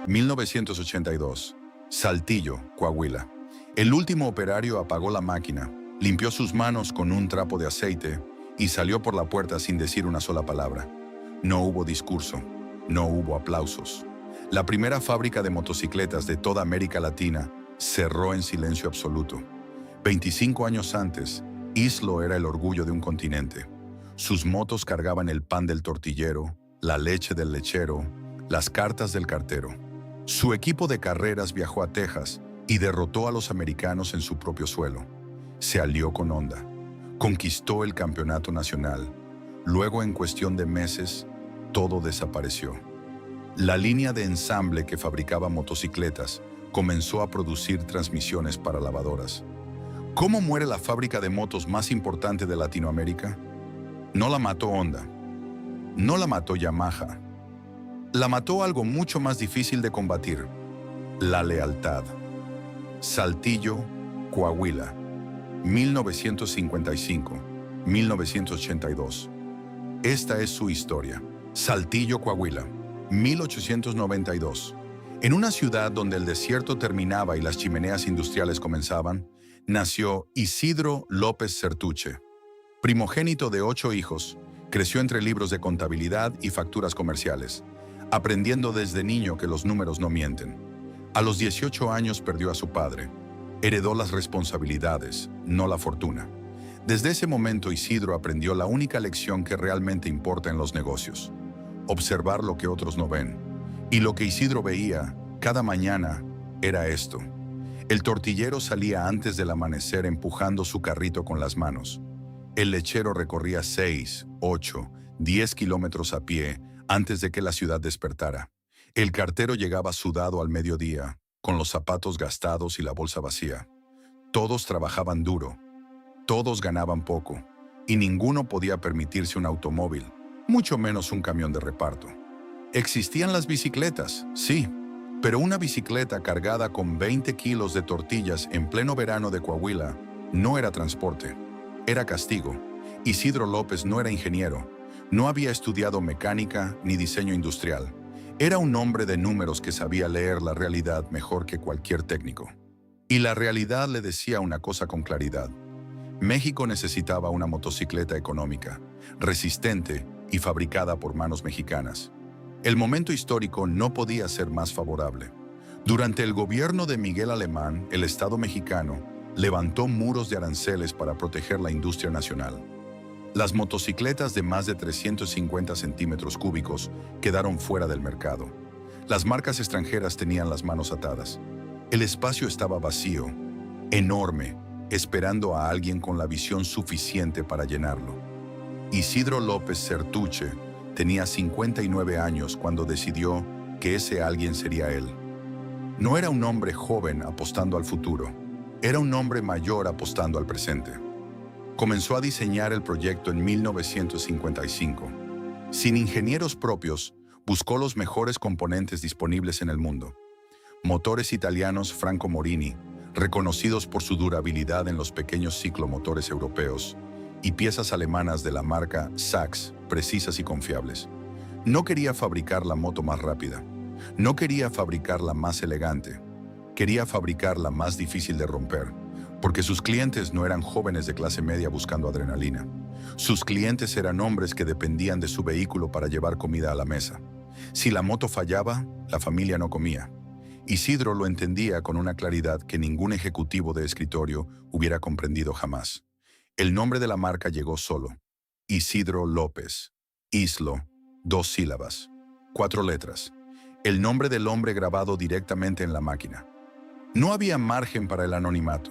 1982. Saltillo, Coahuila. El último operario apagó la máquina, limpió sus manos con un trapo de aceite y salió por la puerta sin decir una sola palabra. No hubo discurso, no hubo aplausos. La primera fábrica de motocicletas de toda América Latina cerró en silencio absoluto. 25 años antes, Islo era el orgullo de un continente. Sus motos cargaban el pan del tortillero, la leche del lechero, las cartas del cartero. Su equipo de carreras viajó a Texas y derrotó a los americanos en su propio suelo. Se alió con Honda. Conquistó el campeonato nacional. Luego, en cuestión de meses, todo desapareció. La línea de ensamble que fabricaba motocicletas comenzó a producir transmisiones para lavadoras. ¿Cómo muere la fábrica de motos más importante de Latinoamérica? No la mató Honda. No la mató Yamaha. La mató algo mucho más difícil de combatir: la lealtad. Saltillo, Coahuila, 1955-1982. Esta es su historia. Saltillo, Coahuila, 1892. En una ciudad donde el desierto terminaba y las chimeneas industriales comenzaban, nació Isidro López Sertuche. Primogénito de 8 hijos, creció entre libros de contabilidad y facturas comerciales, aprendiendo desde niño que los números no mienten. A los 18 años perdió a su padre. Heredó las responsabilidades, no la fortuna. Desde ese momento Isidro aprendió la única lección que realmente importa en los negocios: observar lo que otros no ven. Y lo que Isidro veía cada mañana era esto. El tortillero salía antes del amanecer empujando su carrito con las manos. El lechero recorría 6, 8, 10 kilómetros a pie antes de que la ciudad despertara. El cartero llegaba sudado al mediodía, con los zapatos gastados y la bolsa vacía. Todos trabajaban duro, todos ganaban poco, y ninguno podía permitirse un automóvil, mucho menos un camión de reparto. Existían las bicicletas, sí, pero una bicicleta cargada con 20 kilos de tortillas en pleno verano de Coahuila no era transporte, era castigo. Isidro López no era ingeniero, no había estudiado mecánica ni diseño industrial. Era un hombre de números que sabía leer la realidad mejor que cualquier técnico. Y la realidad le decía una cosa con claridad: México necesitaba una motocicleta económica, resistente y fabricada por manos mexicanas. El momento histórico no podía ser más favorable. Durante el gobierno de Miguel Alemán, el Estado mexicano levantó muros de aranceles para proteger la industria nacional. Las motocicletas de más de 350 centímetros cúbicos quedaron fuera del mercado. Las marcas extranjeras tenían las manos atadas. El espacio estaba vacío, enorme, esperando a alguien con la visión suficiente para llenarlo. Isidro López Sertuche tenía 59 años cuando decidió que ese alguien sería él. No era un hombre joven apostando al futuro, era un hombre mayor apostando al presente. Comenzó a diseñar el proyecto en 1955. Sin ingenieros propios, buscó los mejores componentes disponibles en el mundo. Motores italianos Franco Morini, reconocidos por su durabilidad en los pequeños ciclomotores europeos, y piezas alemanas de la marca Sachs, precisas y confiables. No quería fabricar la moto más rápida, no quería fabricar la más elegante, quería fabricar la más difícil de romper, porque sus clientes no eran jóvenes de clase media buscando adrenalina. Sus clientes eran hombres que dependían de su vehículo para llevar comida a la mesa. Si la moto fallaba, la familia no comía. Isidro lo entendía con una claridad que ningún ejecutivo de escritorio hubiera comprendido jamás. El nombre de la marca llegó solo: Isidro López. Islo, 2 sílabas, 4 letras. El nombre del hombre grabado directamente en la máquina. No había margen para el anonimato.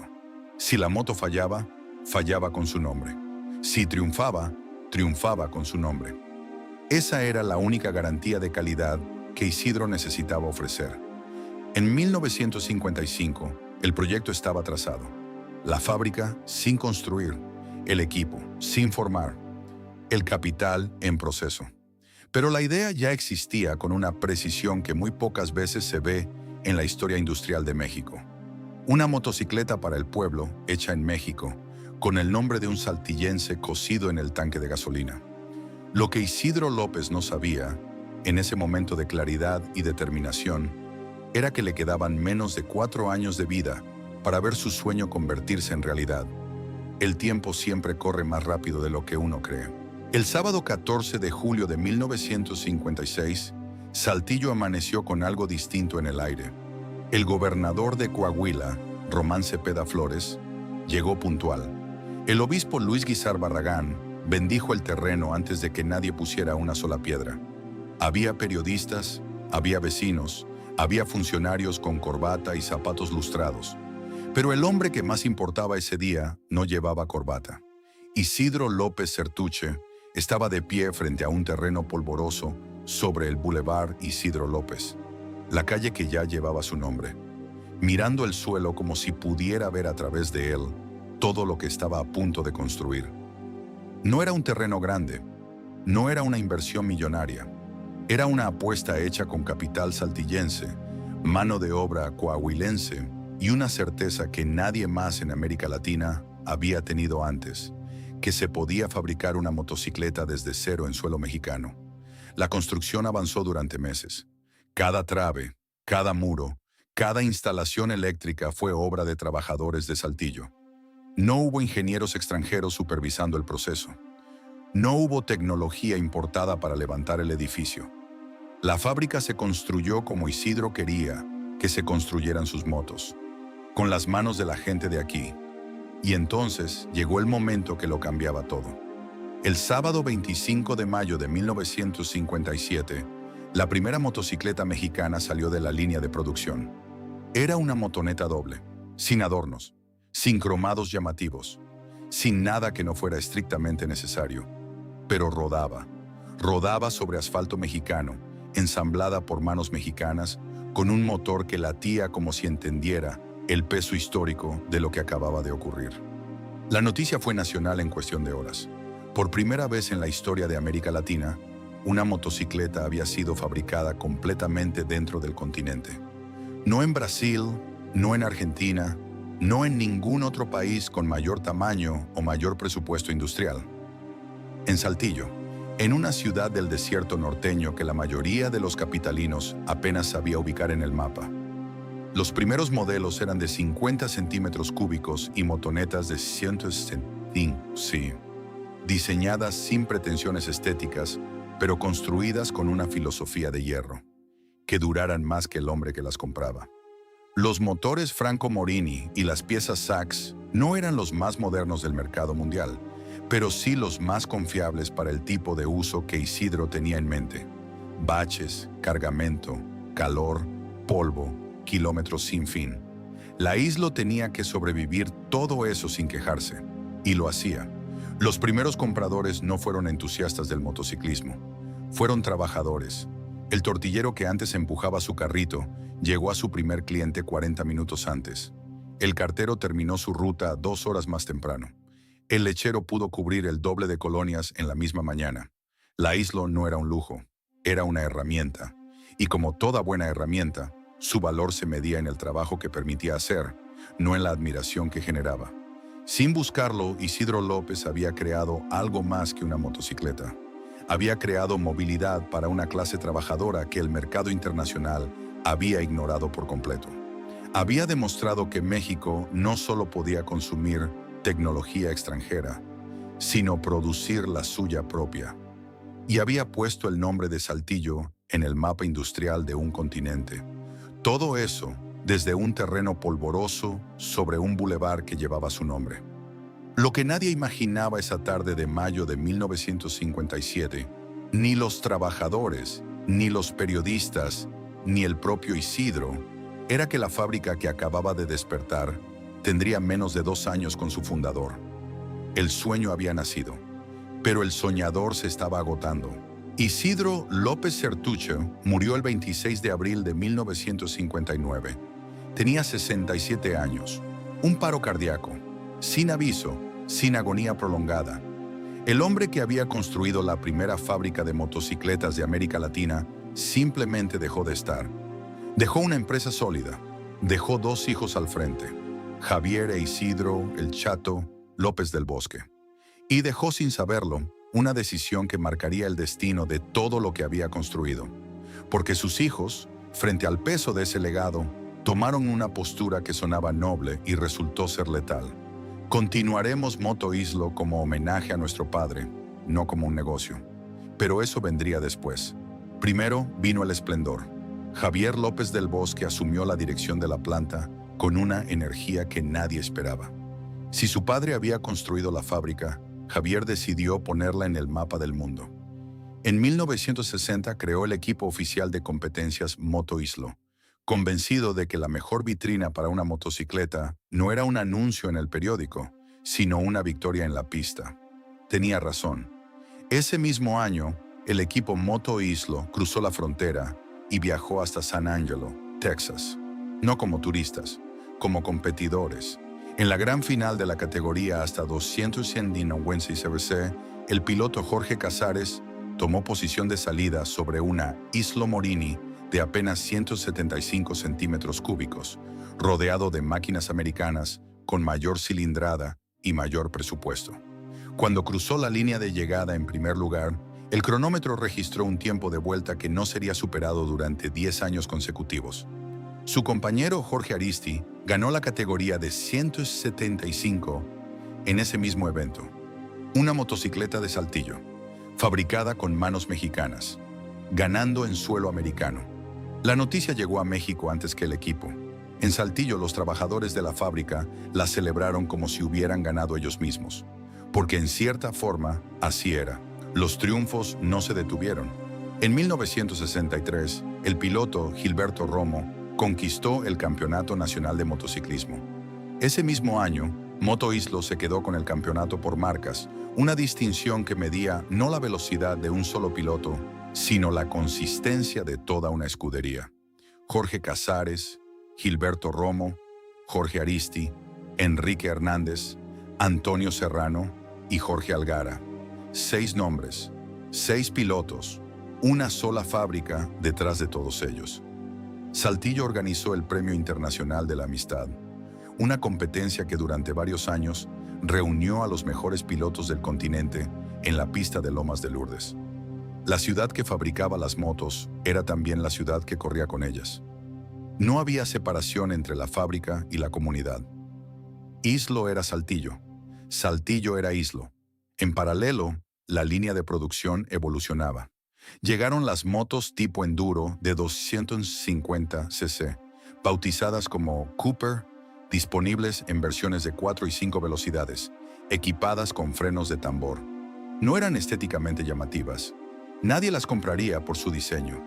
Si la moto fallaba, fallaba con su nombre. Si triunfaba, triunfaba con su nombre. Esa era la única garantía de calidad que Isidro necesitaba ofrecer. En 1955, el proyecto estaba trazado. La fábrica sin construir, el equipo sin formar, el capital en proceso. Pero la idea ya existía con una precisión que muy pocas veces se ve en la historia industrial de México. Una motocicleta para el pueblo, hecha en México, con el nombre de un saltillense cosido en el tanque de gasolina. Lo que Isidro López no sabía, en ese momento de claridad y determinación, era que le quedaban menos de 4 años de vida para ver su sueño convertirse en realidad. El tiempo siempre corre más rápido de lo que uno cree. El sábado 14 de julio de 1956, Saltillo amaneció con algo distinto en el aire. El gobernador de Coahuila, Román Cepeda Flores, llegó puntual. El obispo Luis Guizar Barragán bendijo el terreno antes de que nadie pusiera una sola piedra. Había periodistas, había vecinos, había funcionarios con corbata y zapatos lustrados. Pero el hombre que más importaba ese día no llevaba corbata. Isidro López Sertuche estaba de pie frente a un terreno polvoroso sobre el Boulevard Isidro López, la calle que ya llevaba su nombre, mirando el suelo como si pudiera ver a través de él todo lo que estaba a punto de construir. No era un terreno grande, no era una inversión millonaria, era una apuesta hecha con capital saltillense, mano de obra coahuilense y una certeza que nadie más en América Latina había tenido antes, que se podía fabricar una motocicleta desde cero en suelo mexicano. La construcción avanzó durante meses. Cada trave, cada muro, cada instalación eléctrica fue obra de trabajadores de Saltillo. No hubo ingenieros extranjeros supervisando el proceso. No hubo tecnología importada para levantar el edificio. La fábrica se construyó como Isidro quería que se construyeran sus motos, con las manos de la gente de aquí. Y entonces llegó el momento que lo cambiaba todo. El sábado 25 de mayo de 1957, la primera motocicleta mexicana salió de la línea de producción. Era una motoneta doble, sin adornos, sin cromados llamativos, sin nada que no fuera estrictamente necesario. Pero rodaba sobre asfalto mexicano, ensamblada por manos mexicanas, con un motor que latía como si entendiera el peso histórico de lo que acababa de ocurrir. La noticia fue nacional en cuestión de horas. Por primera vez en la historia de América Latina, una motocicleta había sido fabricada completamente dentro del continente. No en Brasil, no en Argentina, no en ningún otro país con mayor tamaño o mayor presupuesto industrial. En Saltillo, en una ciudad del desierto norteño que la mayoría de los capitalinos apenas sabía ubicar en el mapa. Los primeros modelos eran de 50 centímetros cúbicos y motonetas de 165, sí, diseñadas sin pretensiones estéticas, pero construidas con una filosofía de hierro, que duraran más que el hombre que las compraba. Los motores Franco Morini y las piezas Sachs no eran los más modernos del mercado mundial, pero sí los más confiables para el tipo de uso que Isidro tenía en mente. Baches, cargamento, calor, polvo, kilómetros sin fin. La isla tenía que sobrevivir todo eso sin quejarse, y lo hacía. Los primeros compradores no fueron entusiastas del motociclismo, fueron trabajadores. El tortillero que antes empujaba su carrito llegó a su primer cliente 40 minutos antes. El cartero terminó su ruta 2 horas más temprano. El lechero pudo cubrir el doble de colonias en la misma mañana. La isla no era un lujo, era una herramienta. Y como toda buena herramienta, su valor se medía en el trabajo que permitía hacer, no en la admiración que generaba. Sin buscarlo, Isidro López había creado algo más que una motocicleta. Había creado movilidad para una clase trabajadora que el mercado internacional había ignorado por completo. Había demostrado que México no solo podía consumir tecnología extranjera, sino producir la suya propia. Y había puesto el nombre de Saltillo en el mapa industrial de un continente. Todo eso desde un terreno polvoroso sobre un bulevar que llevaba su nombre. Lo que nadie imaginaba esa tarde de mayo de 1957, ni los trabajadores, ni los periodistas, ni el propio Isidro, era que la fábrica que acababa de despertar tendría menos de 2 años con su fundador. El sueño había nacido, pero el soñador se estaba agotando. Isidro López Sertuche murió el 26 de abril de 1959. Tenía 67 años, un paro cardíaco, sin aviso, sin agonía prolongada. El hombre que había construido la primera fábrica de motocicletas de América Latina simplemente dejó de estar. Dejó una empresa sólida, dejó 2 hijos al frente, Javier e Isidro, el Chato, López del Bosque. Y dejó sin saberlo una decisión que marcaría el destino de todo lo que había construido. Porque sus hijos, Frente al peso de ese legado, tomaron una postura que sonaba noble y resultó ser letal. Continuaremos Moto Islo como homenaje a nuestro padre, no como un negocio. Pero eso vendría después. Primero vino el esplendor. Javier López del Bosque asumió la dirección de la planta con una energía que nadie esperaba. Si su padre había construido la fábrica, Javier decidió ponerla en el mapa del mundo. En 1960 creó el equipo oficial de competencias Moto Islo, convencido de que la mejor vitrina para una motocicleta no era un anuncio en el periódico, sino una victoria en la pista. Tenía razón. Ese mismo año, el equipo Moto Islo cruzó la frontera y viajó hasta San Angelo, Texas. No como turistas, como competidores. En la gran final de la categoría hasta 200 CBC, el piloto Jorge Casares tomó posición de salida sobre una Islo Morini de apenas 175 centímetros cúbicos, rodeado de máquinas americanas con mayor cilindrada y mayor presupuesto. Cuando cruzó la línea de llegada en primer lugar, el cronómetro registró un tiempo de vuelta que no sería superado durante 10 años consecutivos. Su compañero Jorge Aristi ganó la categoría de 175 en ese mismo evento. Una motocicleta de Saltillo, fabricada con manos mexicanas, ganando en suelo americano. La noticia llegó a México antes que el equipo. En Saltillo, los trabajadores de la fábrica la celebraron como si hubieran ganado ellos mismos, porque en cierta forma así era. Los triunfos no se detuvieron. En 1963, el piloto Gilberto Romo conquistó el Campeonato Nacional de Motociclismo. Ese mismo año, Moto Islo se quedó con el campeonato por marcas, una distinción que medía no la velocidad de un solo piloto, sino la consistencia de toda una escudería. Jorge Casares, Gilberto Romo, Jorge Aristi, Enrique Hernández, Antonio Serrano y Jorge Algara. 6 nombres, 6 pilotos, una sola fábrica detrás de todos ellos. Saltillo organizó el Premio Internacional de la Amistad, una competencia que durante varios años reunió a los mejores pilotos del continente en la pista de Lomas de Lourdes. La ciudad que fabricaba las motos era también la ciudad que corría con ellas. No había separación entre la fábrica y la comunidad. Islo era Saltillo, Saltillo era Islo. En paralelo, la línea de producción evolucionaba. Llegaron las motos tipo enduro de 250 cc, bautizadas como Cooper, disponibles en versiones de 4 y 5 velocidades, equipadas con frenos de tambor. No eran estéticamente llamativas. Nadie las compraría por su diseño,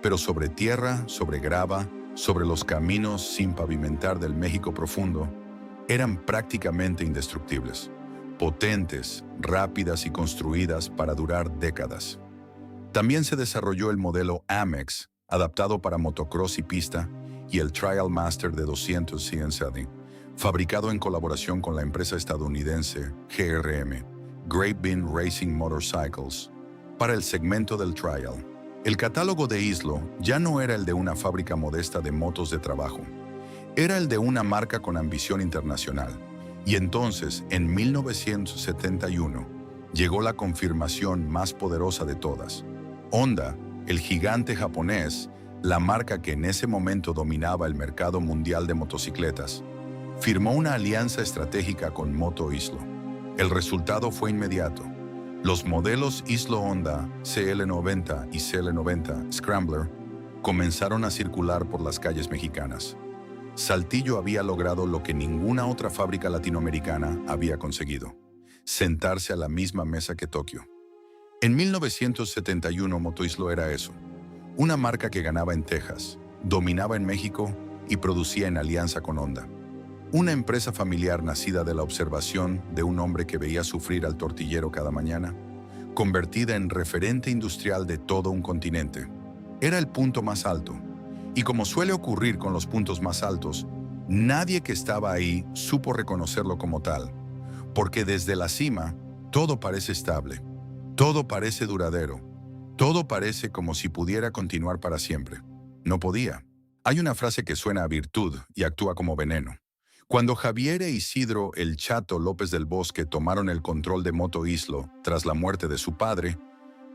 pero sobre tierra, sobre grava, sobre los caminos sin pavimentar del México profundo, eran prácticamente indestructibles, potentes, rápidas y construidas para durar décadas. También se desarrolló el modelo Amex, adaptado para motocross y pista, y el Trial Master de 200 CNC, fabricado en colaboración con la empresa estadounidense GRM, Great Bean Racing Motorcycles, para el segmento del Trial. El catálogo de Islo ya no era el de una fábrica modesta de motos de trabajo, era el de una marca con ambición internacional. Y entonces, en 1971, llegó la confirmación más poderosa de todas. Honda, el gigante japonés, la marca que en ese momento dominaba el mercado mundial de motocicletas, firmó una alianza estratégica con Moto Islo. El resultado fue inmediato. Los modelos Islo Honda CL90 y CL90 Scrambler comenzaron a circular por las calles mexicanas. Saltillo había logrado lo que ninguna otra fábrica latinoamericana había conseguido: sentarse a la misma mesa que Tokio. En 1971 Moto Islo era eso, una marca que ganaba en Texas, dominaba en México y producía en alianza con Honda. Una empresa familiar nacida de la observación de un hombre que veía sufrir al tortillero cada mañana, convertida en referente industrial de todo un continente. Era el punto más alto, y como suele ocurrir con los puntos más altos, nadie que estaba ahí supo reconocerlo como tal, porque desde la cima todo parece estable, todo parece duradero, todo parece como si pudiera continuar para siempre. No podía. Hay una frase que suena a virtud y actúa como veneno. Cuando Javier e Isidro el Chato López del Bosque tomaron el control de Moto Islo tras la muerte de su padre,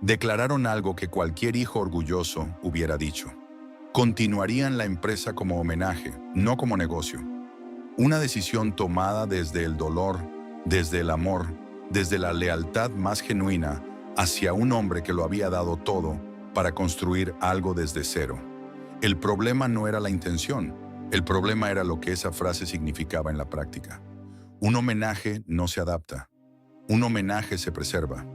declararon algo que cualquier hijo orgulloso hubiera dicho: Continuarían la empresa como homenaje, no como negocio. Una decisión tomada desde el dolor, desde el amor, desde la lealtad más genuina hacia un hombre que lo había dado todo para construir algo desde cero. El problema no era la intención, el problema era lo que esa frase significaba en la práctica. Un homenaje no se adapta, un homenaje se preserva.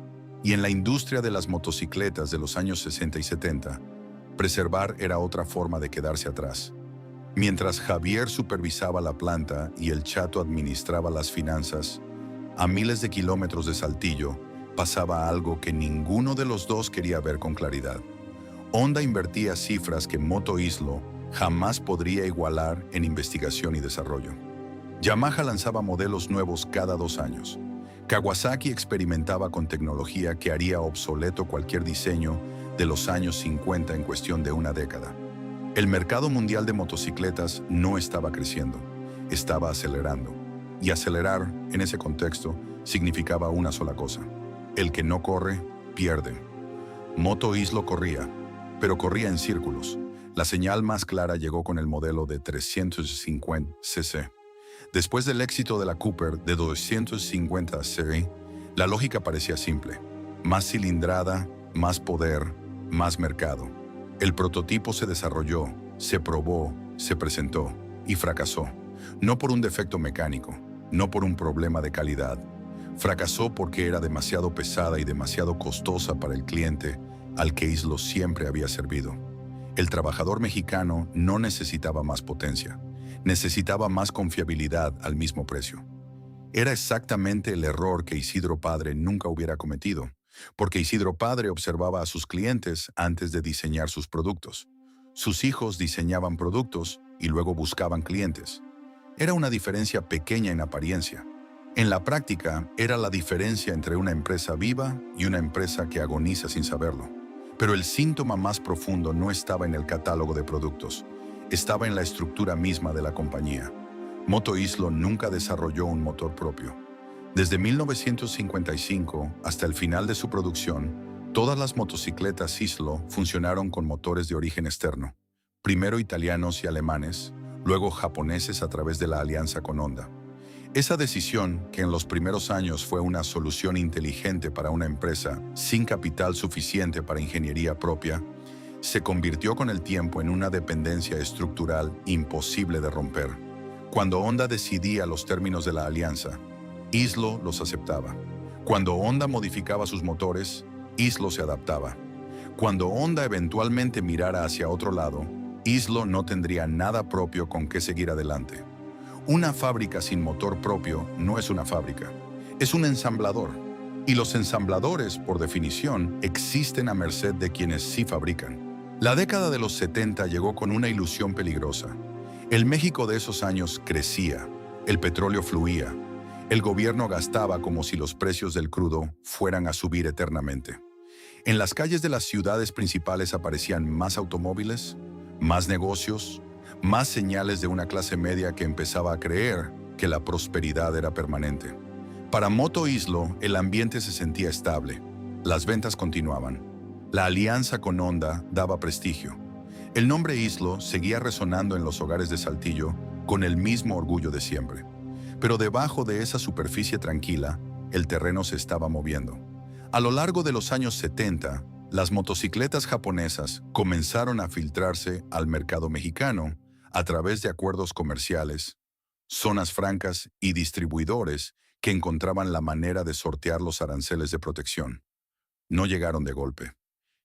Y en la industria de las motocicletas de los años 60 y 70, preservar era otra forma de quedarse atrás. Mientras Javier supervisaba la planta y el Chato administraba las finanzas, a miles de kilómetros de Saltillo pasaba algo que ninguno de los dos quería ver con claridad. Honda invertía cifras que Moto Islo jamás podría igualar en investigación y desarrollo. Yamaha lanzaba modelos nuevos cada 2 años. Kawasaki experimentaba con tecnología que haría obsoleto cualquier diseño de los años 50 en cuestión de una década. El mercado mundial de motocicletas no estaba creciendo, estaba acelerando. Y acelerar, en ese contexto, significaba una sola cosa: el que no corre, pierde. Moto Islo corría, pero corría en círculos. La señal más clara llegó con el modelo de 350 cc. Después del éxito de la Cooper de 250 cc, la lógica parecía simple: más cilindrada, más poder, más mercado. El prototipo se desarrolló, se probó, se presentó y fracasó. No por un defecto mecánico, no por un problema de calidad. Fracasó porque era demasiado pesada y demasiado costosa para el cliente al que Islo siempre había servido. El trabajador mexicano no necesitaba más potencia, necesitaba más confiabilidad al mismo precio. Era exactamente el error que Isidro Padre nunca hubiera cometido, porque Isidro Padre observaba a sus clientes antes de diseñar sus productos. Sus hijos diseñaban productos y luego buscaban clientes. Era una diferencia pequeña en apariencia. En la práctica, era la diferencia entre una empresa viva y una empresa que agoniza sin saberlo. Pero el síntoma más profundo no estaba en el catálogo de productos, estaba en la estructura misma de la compañía. Moto Islo nunca desarrolló un motor propio. Desde 1955 hasta el final de su producción, todas las motocicletas Islo funcionaron con motores de origen externo, primero italianos y alemanes, luego japoneses a través de la alianza con Honda. Esa decisión, que en los primeros años fue una solución inteligente para una empresa sin capital suficiente para ingeniería propia, se convirtió con el tiempo en una dependencia estructural imposible de romper. Cuando Honda decidía los términos de la alianza, Islo los aceptaba. Cuando Honda modificaba sus motores, Islo se adaptaba. Cuando Honda eventualmente mirara hacia otro lado, Islo no tendría nada propio con qué seguir adelante. Una fábrica sin motor propio no es una fábrica, es un ensamblador. Y los ensambladores, por definición, existen a merced de quienes sí fabrican. La década de los 70 llegó con una ilusión peligrosa. El México de esos años crecía, el petróleo fluía, el gobierno gastaba como si los precios del crudo fueran a subir eternamente. En las calles de las ciudades principales aparecían más automóviles, más negocios, más señales de una clase media que empezaba a creer que la prosperidad era permanente. Para Moto Islo, el ambiente se sentía estable. Las ventas continuaban. La alianza con Honda daba prestigio. El nombre Islo seguía resonando en los hogares de Saltillo con el mismo orgullo de siempre. Pero debajo de esa superficie tranquila, el terreno se estaba moviendo. A lo largo de los años 70, las motocicletas japonesas comenzaron a filtrarse al mercado mexicano a través de acuerdos comerciales, zonas francas y distribuidores que encontraban la manera de sortear los aranceles de protección. No llegaron de golpe.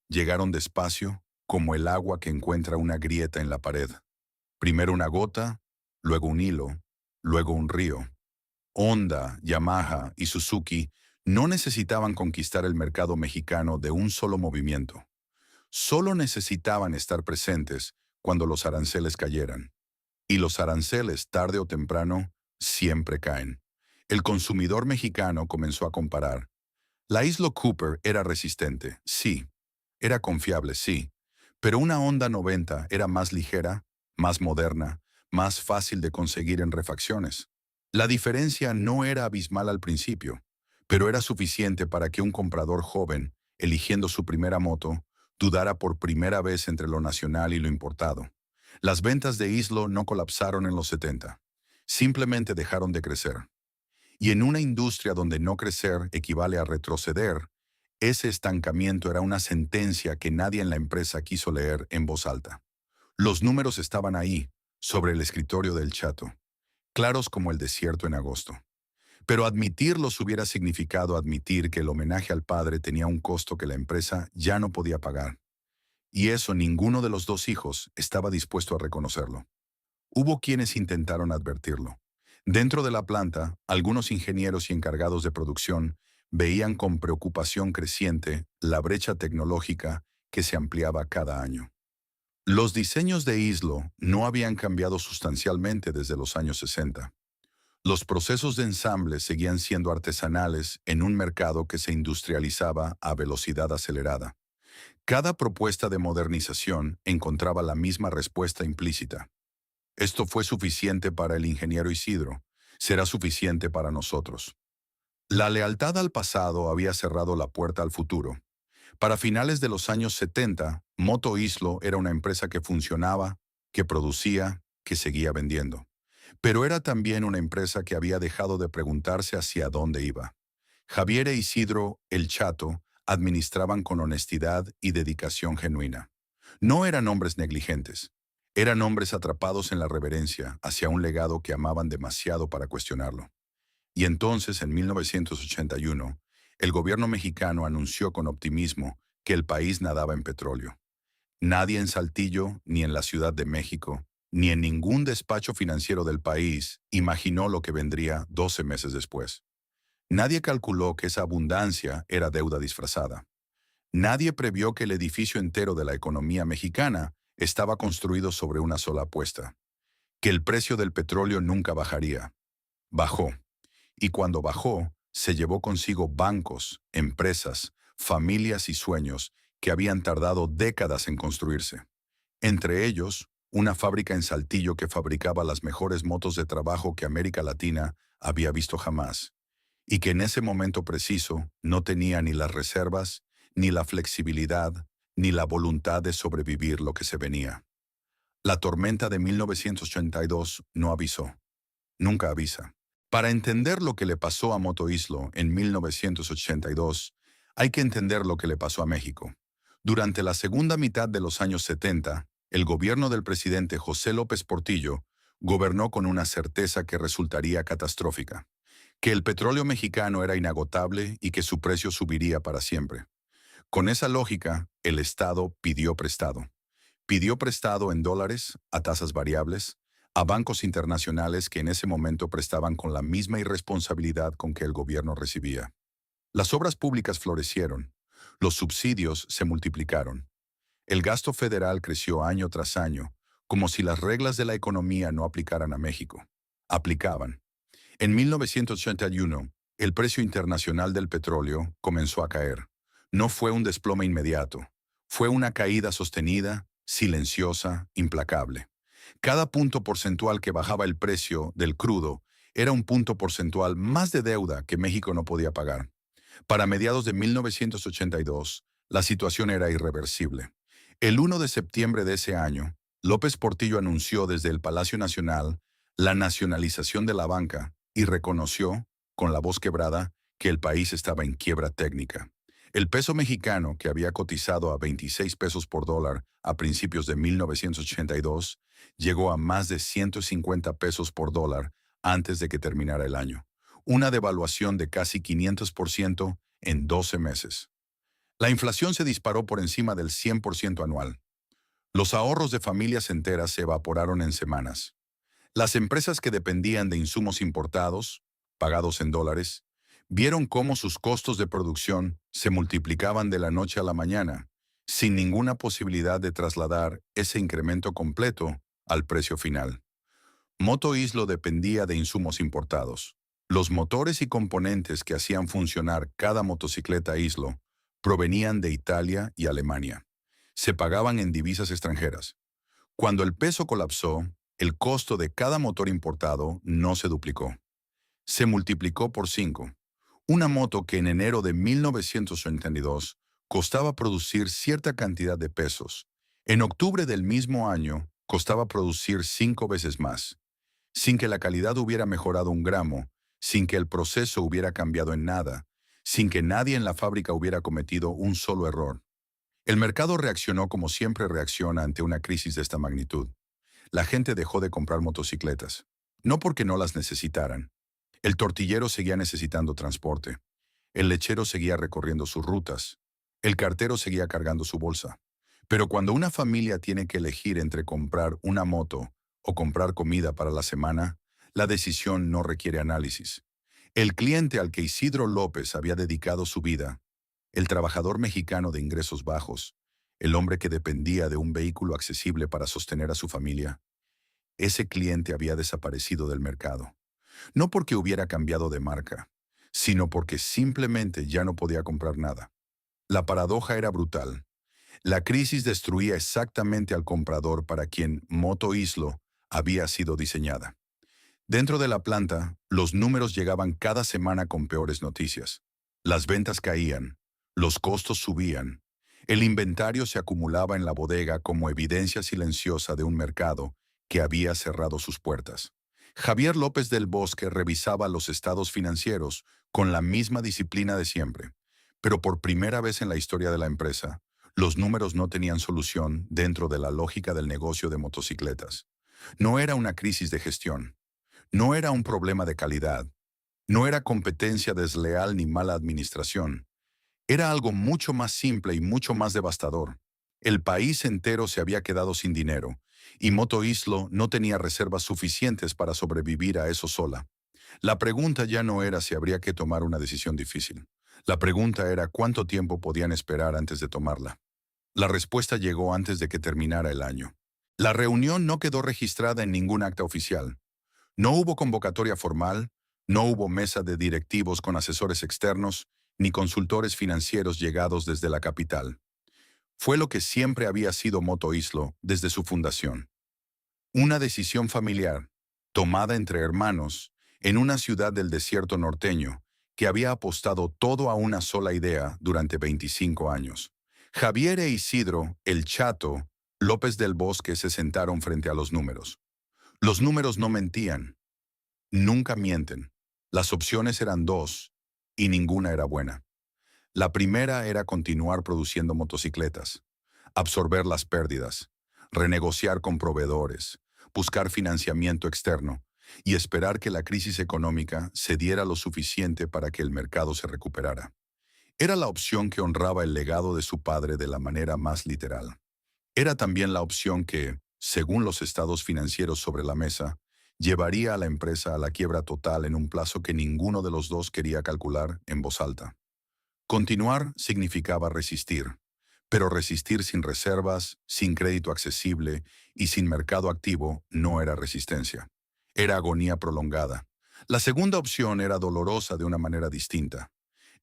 Llegaron despacio, como el agua que encuentra una grieta en la pared. Primero una gota, luego un hilo, luego un río. Honda, Yamaha y Suzuki no necesitaban conquistar el mercado mexicano de un solo movimiento. Solo necesitaban estar presentes cuando los aranceles cayeran. Y los aranceles, tarde o temprano, siempre caen. El consumidor mexicano comenzó a comparar. La Islo Cooper era resistente, sí. Era confiable, sí. Pero una Honda 90 era más ligera, más moderna, más fácil de conseguir en refacciones. La diferencia no era abismal al principio, pero era suficiente para que un comprador joven, eligiendo su primera moto, dudara por primera vez entre lo nacional y lo importado. Las ventas de Islo no colapsaron en los 70. Simplemente dejaron de crecer. Y en una industria donde no crecer equivale a retroceder, ese estancamiento era una sentencia que nadie en la empresa quiso leer en voz alta. Los números estaban ahí, sobre el escritorio del chato, claros como el desierto en agosto. Pero admitirlos hubiera significado admitir que el homenaje al padre tenía un costo que la empresa ya no podía pagar. Y eso ninguno de los dos hijos estaba dispuesto a reconocerlo. Hubo quienes intentaron advertirlo. Dentro de la planta, algunos ingenieros y encargados de producción veían con preocupación creciente la brecha tecnológica que se ampliaba cada año. Los diseños de Islo no habían cambiado sustancialmente desde los años 60. Los procesos de ensamble seguían siendo artesanales en un mercado que se industrializaba a velocidad acelerada. Cada propuesta de modernización encontraba la misma respuesta implícita. Esto fue suficiente para el ingeniero Isidro. Será suficiente para nosotros. La lealtad al pasado había cerrado la puerta al futuro. Para finales de los años 70, Moto Islo era una empresa que funcionaba, que producía, que seguía vendiendo. Pero era también una empresa que había dejado de preguntarse hacia dónde iba. Javier e Isidro, el Chato, administraban con honestidad y dedicación genuina. No eran hombres negligentes. Eran hombres atrapados en la reverencia hacia un legado que amaban demasiado para cuestionarlo. Y entonces, en 1981, el gobierno mexicano anunció con optimismo que el país nadaba en petróleo. Nadie en Saltillo, ni en la Ciudad de México, ni en ningún despacho financiero del país imaginó lo que vendría 12 meses después. Nadie calculó que esa abundancia era deuda disfrazada. Nadie previó que el edificio entero de la economía mexicana estaba construido sobre una sola apuesta, que el precio del petróleo nunca bajaría. Bajó. Y cuando bajó, se llevó consigo bancos, empresas, familias y sueños que habían tardado décadas en construirse. Entre ellos, una fábrica en Saltillo que fabricaba las mejores motos de trabajo que América Latina había visto jamás, y que en ese momento preciso no tenía ni las reservas, ni la flexibilidad, ni la voluntad de sobrevivir lo que se venía. La tormenta de 1982 no avisó. Nunca avisa. Para entender lo que le pasó a Moto Islo en 1982, hay que entender lo que le pasó a México. Durante la segunda mitad de los años 70, el gobierno del presidente José López Portillo gobernó con una certeza que resultaría catastrófica, que el petróleo mexicano era inagotable y que su precio subiría para siempre. Con esa lógica, el Estado pidió prestado. Pidió prestado en dólares, a tasas variables, a bancos internacionales que en ese momento prestaban con la misma irresponsabilidad con que el gobierno recibía. Las obras públicas florecieron, los subsidios se multiplicaron. El gasto federal creció año tras año, como si las reglas de la economía no aplicaran a México. Aplicaban. En 1981, el precio internacional del petróleo comenzó a caer. No fue un desplome inmediato, fue una caída sostenida, silenciosa, implacable. Cada punto porcentual que bajaba el precio del crudo era un punto porcentual más de deuda que México no podía pagar. Para mediados de 1982, la situación era irreversible. El 1 de septiembre de ese año, López Portillo anunció desde el Palacio Nacional la nacionalización de la banca y reconoció, con la voz quebrada, que el país estaba en quiebra técnica. El peso mexicano, que había cotizado a 26 pesos por dólar a principios de 1982, llegó a más de 150 pesos por dólar antes de que terminara el año. Una devaluación de casi 500% en 12 meses. La inflación se disparó por encima del 100% anual. Los ahorros de familias enteras se evaporaron en semanas. Las empresas que dependían de insumos importados, pagados en dólares, vieron cómo sus costos de producción se multiplicaban de la noche a la mañana, sin ninguna posibilidad de trasladar ese incremento completo al precio final. Moto Islo dependía de insumos importados. Los motores y componentes que hacían funcionar cada motocicleta Islo provenían de Italia y Alemania. Se pagaban en divisas extranjeras. Cuando el peso colapsó, el costo de cada motor importado no se duplicó. Se multiplicó por 5. Una moto que en enero de 1982 costaba producir cierta cantidad de pesos. En octubre del mismo año, costaba producir 5 veces más, sin que la calidad hubiera mejorado un gramo, sin que el proceso hubiera cambiado en nada, sin que nadie en la fábrica hubiera cometido un solo error. El mercado reaccionó como siempre reacciona ante una crisis de esta magnitud. La gente dejó de comprar motocicletas, no porque no las necesitaran. El tortillero seguía necesitando transporte. El lechero seguía recorriendo sus rutas. El cartero seguía cargando su bolsa. Pero cuando una familia tiene que elegir entre comprar una moto o comprar comida para la semana, la decisión no requiere análisis. El cliente al que Isidro López había dedicado su vida, el trabajador mexicano de ingresos bajos, el hombre que dependía de un vehículo accesible para sostener a su familia, ese cliente había desaparecido del mercado. No porque hubiera cambiado de marca, sino porque simplemente ya no podía comprar nada. La paradoja era brutal. La crisis destruía exactamente al comprador para quien Moto Islo había sido diseñada. Dentro de la planta, los números llegaban cada semana con peores noticias. Las ventas caían, los costos subían, el inventario se acumulaba en la bodega como evidencia silenciosa de un mercado que había cerrado sus puertas. Javier López del Bosque revisaba los estados financieros con la misma disciplina de siempre, pero por primera vez en la historia de la empresa, los números no tenían solución dentro de la lógica del negocio de motocicletas. No era una crisis de gestión. No era un problema de calidad, no era competencia desleal ni mala administración. Era algo mucho más simple y mucho más devastador. El país entero se había quedado sin dinero, y Moto Islo no tenía reservas suficientes para sobrevivir a eso sola. La pregunta ya no era si habría que tomar una decisión difícil. La pregunta era cuánto tiempo podían esperar antes de tomarla. La respuesta llegó antes de que terminara el año. La reunión no quedó registrada en ningún acta oficial. No hubo convocatoria formal, no hubo mesa de directivos con asesores externos, ni consultores financieros llegados desde la capital. Fue lo que siempre había sido Moto Islo desde su fundación. Una decisión familiar, tomada entre hermanos, en una ciudad del desierto norteño, que había apostado todo a una sola idea durante 25 años. Javier e Isidro, el Chato, López del Bosque se sentaron frente a los números. Los números no mentían. Nunca mienten. Las opciones eran dos, y ninguna era buena. La primera era continuar produciendo motocicletas, absorber las pérdidas, renegociar con proveedores, buscar financiamiento externo y esperar que la crisis económica se diera lo suficiente para que el mercado se recuperara. Era la opción que honraba el legado de su padre de la manera más literal. Era también la opción que, según los estados financieros sobre la mesa, llevaría a la empresa a la quiebra total en un plazo que ninguno de los dos quería calcular en voz alta. Continuar significaba resistir, pero resistir sin reservas, sin crédito accesible y sin mercado activo no era resistencia. Era agonía prolongada. La segunda opción era dolorosa de una manera distinta.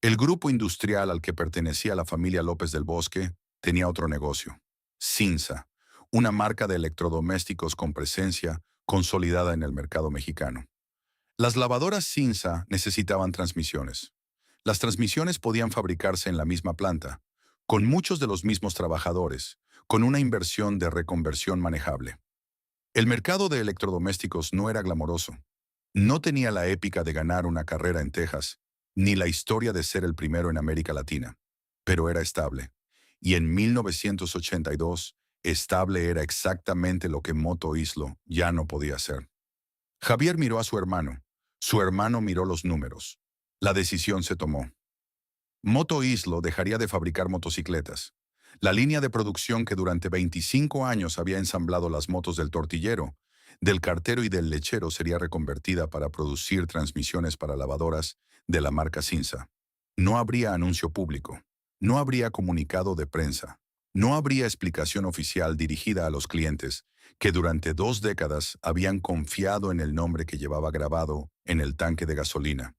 El grupo industrial al que pertenecía la familia López del Bosque tenía otro negocio. Cinza, una marca de electrodomésticos con presencia consolidada en el mercado mexicano. Las lavadoras Cinza necesitaban transmisiones. Las transmisiones podían fabricarse en la misma planta, con muchos de los mismos trabajadores, con una inversión de reconversión manejable. El mercado de electrodomésticos no era glamoroso. No tenía la épica de ganar una carrera en Texas, ni la historia de ser el primero en América Latina, pero era estable. Y en 1982, estable era exactamente lo que Moto Islo ya no podía hacer. Javier miró a su hermano miró los números. La decisión se tomó. Moto Islo dejaría de fabricar motocicletas. La línea de producción que durante 25 años había ensamblado las motos del tortillero, del cartero y del lechero sería reconvertida para producir transmisiones para lavadoras de la marca Cinza. No habría anuncio público, no habría comunicado de prensa, no habría explicación oficial dirigida a los clientes que durante 2 décadas habían confiado en el nombre que llevaba grabado en el tanque de gasolina.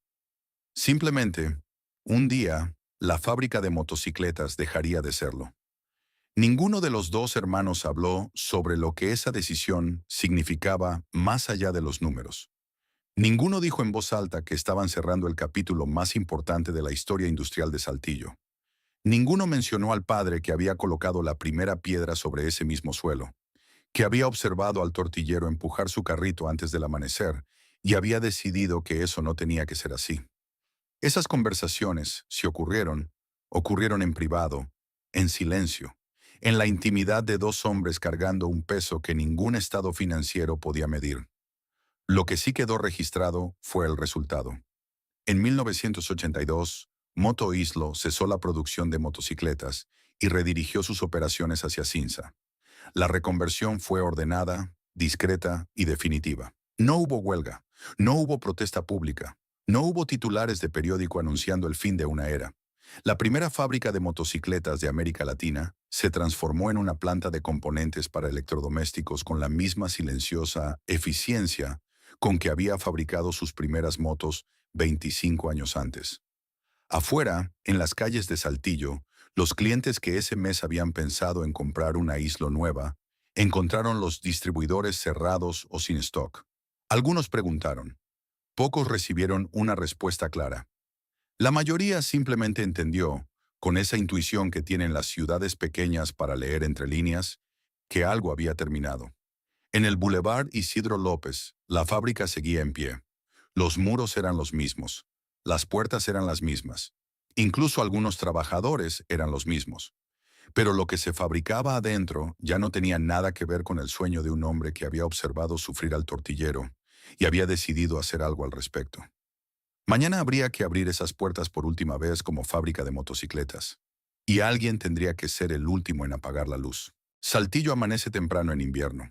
Simplemente, un día, la fábrica de motocicletas dejaría de serlo. Ninguno de los dos hermanos habló sobre lo que esa decisión significaba más allá de los números. Ninguno dijo en voz alta que estaban cerrando el capítulo más importante de la historia industrial de Saltillo. Ninguno mencionó al padre que había colocado la primera piedra sobre ese mismo suelo, que había observado al tortillero empujar su carrito antes del amanecer y había decidido que eso no tenía que ser así. Esas conversaciones, si ocurrieron, ocurrieron en privado, en silencio, en la intimidad de dos hombres cargando un peso que ningún estado financiero podía medir. Lo que sí quedó registrado fue el resultado. En 1982, Moto Islo cesó la producción de motocicletas y redirigió sus operaciones hacia Cinza. La reconversión fue ordenada, discreta y definitiva. No hubo huelga, no hubo protesta pública, no hubo titulares de periódico anunciando el fin de una era. La primera fábrica de motocicletas de América Latina se transformó en una planta de componentes para electrodomésticos con la misma silenciosa eficiencia con que había fabricado sus primeras motos 25 años antes. Afuera, en las calles de Saltillo, los clientes que ese mes habían pensado en comprar una Islo nueva, encontraron los distribuidores cerrados o sin stock. Algunos preguntaron. Pocos recibieron una respuesta clara. La mayoría simplemente entendió, con esa intuición que tienen las ciudades pequeñas para leer entre líneas, que algo había terminado. En el Boulevard Isidro López, la fábrica seguía en pie. Los muros eran los mismos. Las puertas eran las mismas. Incluso algunos trabajadores eran los mismos. Pero lo que se fabricaba adentro ya no tenía nada que ver con el sueño de un hombre que había observado sufrir al tortillero y había decidido hacer algo al respecto. Mañana habría que abrir esas puertas por última vez como fábrica de motocicletas. Y alguien tendría que ser el último en apagar la luz. Saltillo amanece temprano en invierno.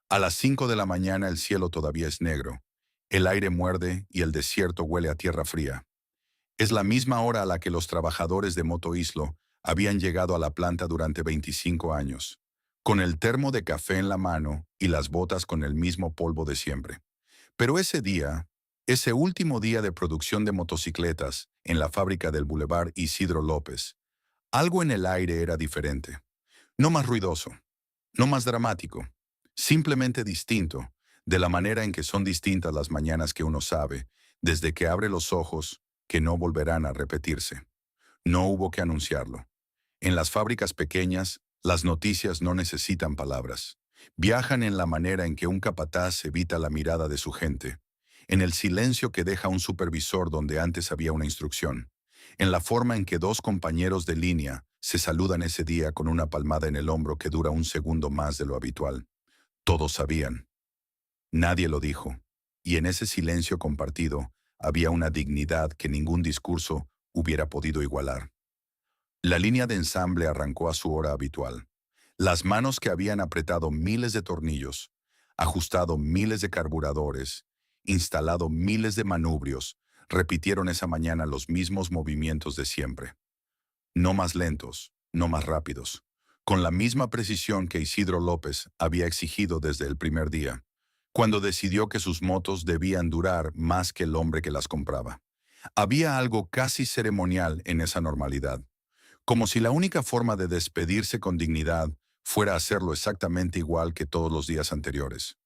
A las 5 de la mañana el cielo todavía es negro. El aire muerde y el desierto huele a tierra fría. Es la misma hora a la que los trabajadores de Moto Islo habían llegado a la planta durante 25 años, con el termo de café en la mano y las botas con el mismo polvo de siempre. Pero ese día, ese último día de producción de motocicletas en la fábrica del Boulevard Isidro López, algo en el aire era diferente. No más ruidoso, no más dramático, simplemente distinto, de la manera en que son distintas las mañanas que uno sabe, desde que abre los ojos, que no volverán a repetirse. No hubo que anunciarlo. En las fábricas pequeñas, las noticias no necesitan palabras. Viajan en la manera en que un capataz evita la mirada de su gente, en el silencio que deja un supervisor donde antes había una instrucción, en la forma en que dos compañeros de línea se saludan ese día con una palmada en el hombro que dura un segundo más de lo habitual. Todos sabían. Nadie lo dijo. Y en ese silencio compartido había una dignidad que ningún discurso hubiera podido igualar. La línea de ensamble arrancó a su hora habitual. Las manos que habían apretado miles de tornillos, ajustado miles de carburadores, instalado miles de manubrios, repitieron esa mañana los mismos movimientos de siempre. No más lentos, no más rápidos, con la misma precisión que Isidro López había exigido desde el primer día, cuando decidió que sus motos debían durar más que el hombre que las compraba. Había algo casi ceremonial en esa normalidad, como si la única forma de despedirse con dignidad fuera hacerlo exactamente igual que todos los días anteriores.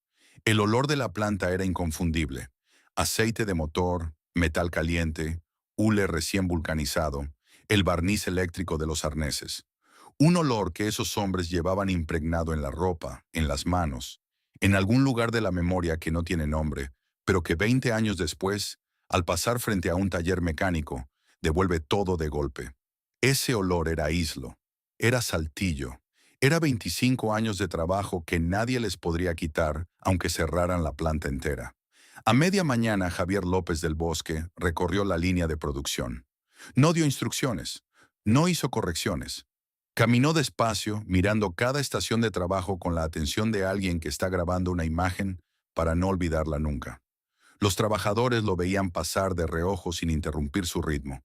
El olor de la planta era inconfundible. Aceite de motor, metal caliente, hule recién vulcanizado, el barniz eléctrico de los arneses. Un olor que esos hombres llevaban impregnado en la ropa, en las manos, en algún lugar de la memoria que no tiene nombre, pero que 20 años después, al pasar frente a un taller mecánico, devuelve todo de golpe. Ese olor era Islo, era Saltillo, era 25 años de trabajo que nadie les podría quitar aunque cerraran la planta entera. A media mañana Javier López del Bosque recorrió la línea de producción. No dio instrucciones, no hizo correcciones. Caminó despacio, mirando cada estación de trabajo con la atención de alguien que está grabando una imagen para no olvidarla nunca. Los trabajadores lo veían pasar de reojo sin interrumpir su ritmo.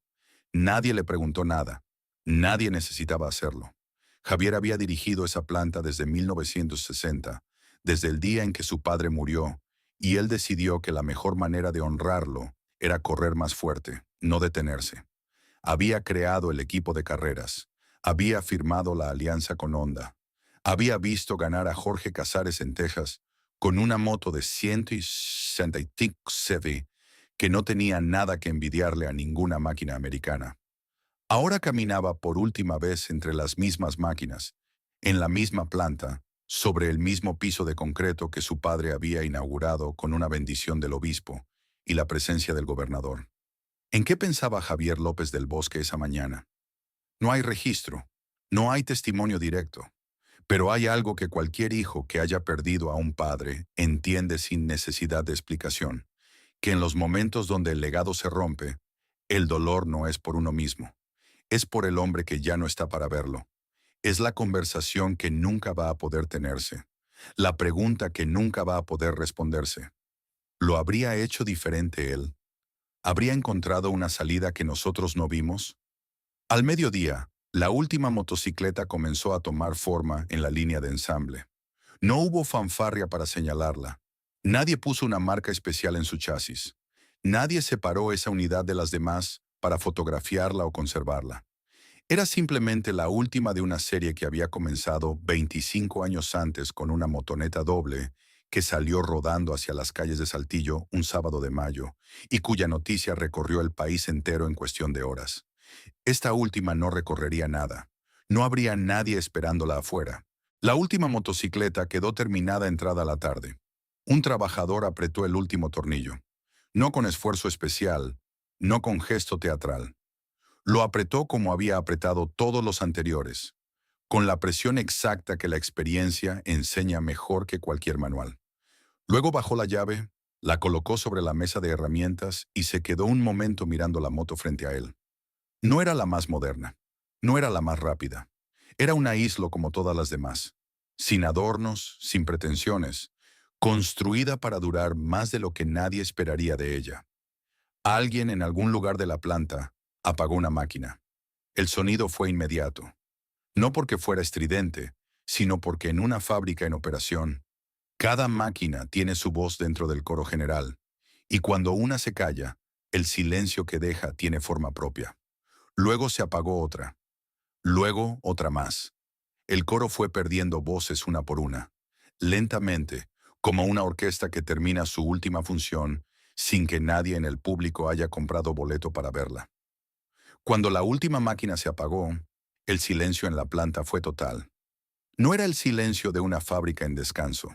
Nadie le preguntó nada. Nadie necesitaba hacerlo. Javier había dirigido esa planta desde 1960, desde el día en que su padre murió, y él decidió que la mejor manera de honrarlo era correr más fuerte, no detenerse. Había creado el equipo de carreras, había firmado la alianza con Honda, había visto ganar a Jorge Casares en Texas con una moto de 165 CV que no tenía nada que envidiarle a ninguna máquina americana. Ahora caminaba por última vez entre las mismas máquinas, en la misma planta, sobre el mismo piso de concreto que su padre había inaugurado con una bendición del obispo y la presencia del gobernador. ¿En qué pensaba Javier López del Bosque esa mañana? No hay registro, no hay testimonio directo, pero hay algo que cualquier hijo que haya perdido a un padre entiende sin necesidad de explicación, que en los momentos donde el legado se rompe, el dolor no es por uno mismo, es por el hombre que ya no está para verlo. Es la conversación que nunca va a poder tenerse, la pregunta que nunca va a poder responderse. ¿Lo habría hecho diferente él? ¿Habría encontrado una salida que nosotros no vimos? Al mediodía, la última motocicleta comenzó a tomar forma en la línea de ensamble. No hubo fanfarria para señalarla. Nadie puso una marca especial en su chasis. Nadie separó esa unidad de las demás para fotografiarla o conservarla. Era simplemente la última de una serie que había comenzado 25 años antes con una motoneta doble que salió rodando hacia las calles de Saltillo un sábado de mayo y cuya noticia recorrió el país entero en cuestión de horas. Esta última no recorrería nada. No habría nadie esperándola afuera. La última motocicleta quedó terminada entrada la tarde. Un trabajador apretó el último tornillo. No con esfuerzo especial, no con gesto teatral. Lo apretó como había apretado todos los anteriores, con la presión exacta que la experiencia enseña mejor que cualquier manual. Luego bajó la llave, la colocó sobre la mesa de herramientas y se quedó un momento mirando la moto frente a él. No era la más moderna, no era la más rápida. Era una isla como todas las demás, sin adornos, sin pretensiones, construida para durar más de lo que nadie esperaría de ella. Alguien en algún lugar de la planta apagó una máquina. El sonido fue inmediato, no porque fuera estridente, sino porque en una fábrica en operación, cada máquina tiene su voz dentro del coro general, y cuando una se calla, el silencio que deja tiene forma propia. Luego se apagó otra, luego otra más. El coro fue perdiendo voces una por una, lentamente, como una orquesta que termina su última función sin que nadie en el público haya comprado boleto para verla. Cuando la última máquina se apagó, el silencio en la planta fue total. No era el silencio de una fábrica en descanso,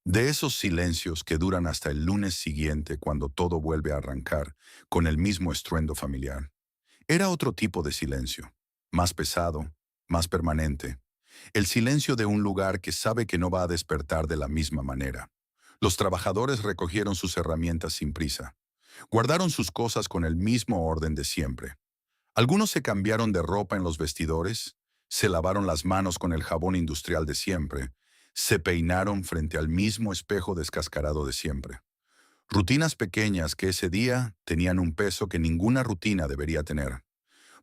de esos silencios que duran hasta el lunes siguiente cuando todo vuelve a arrancar con el mismo estruendo familiar. Era otro tipo de silencio, más pesado, más permanente. El silencio de un lugar que sabe que no va a despertar de la misma manera. Los trabajadores recogieron sus herramientas sin prisa. Guardaron sus cosas con el mismo orden de siempre. Algunos se cambiaron de ropa en los vestidores, se lavaron las manos con el jabón industrial de siempre, se peinaron frente al mismo espejo descascarado de siempre. Rutinas pequeñas que ese día tenían un peso que ninguna rutina debería tener,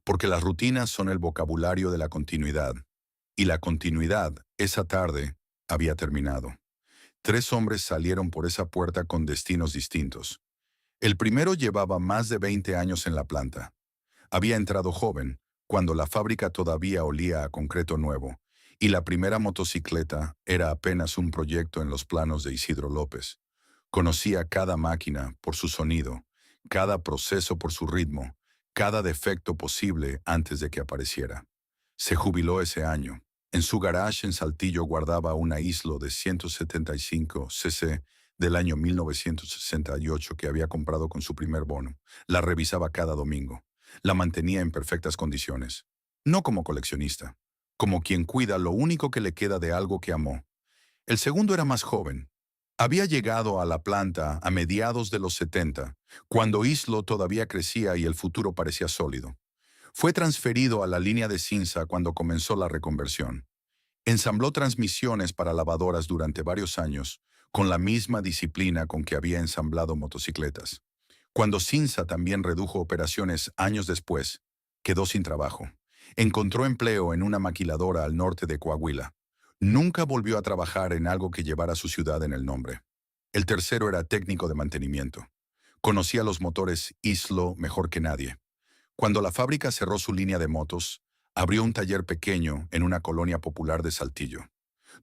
porque las rutinas son el vocabulario de la continuidad, y la continuidad, esa tarde, había terminado. 3 hombres salieron por esa puerta con destinos distintos. El primero llevaba más de 20 años en la planta. Había entrado joven, cuando la fábrica todavía olía a concreto nuevo, y la primera motocicleta era apenas un proyecto en los planos de Isidro López. Conocía cada máquina por su sonido, cada proceso por su ritmo, cada defecto posible antes de que apareciera. Se jubiló ese año. En su garage en Saltillo guardaba una Islo de 175 cc del año 1968 que había comprado con su primer bono. La revisaba cada domingo. La mantenía en perfectas condiciones. No como coleccionista, como quien cuida lo único que le queda de algo que amó. El segundo era más joven. Había llegado a la planta a mediados de los 70, cuando Islo todavía crecía y el futuro parecía sólido. Fue transferido a la línea de Cinza cuando comenzó la reconversión. Ensambló transmisiones para lavadoras durante varios años, con la misma disciplina con que había ensamblado motocicletas. Cuando Cinza también redujo operaciones años después, quedó sin trabajo. Encontró empleo en una maquiladora al norte de Coahuila. Nunca volvió a trabajar en algo que llevara su ciudad en el nombre. El tercero era técnico de mantenimiento. Conocía los motores Islo mejor que nadie. Cuando la fábrica cerró su línea de motos, abrió un taller pequeño en una colonia popular de Saltillo.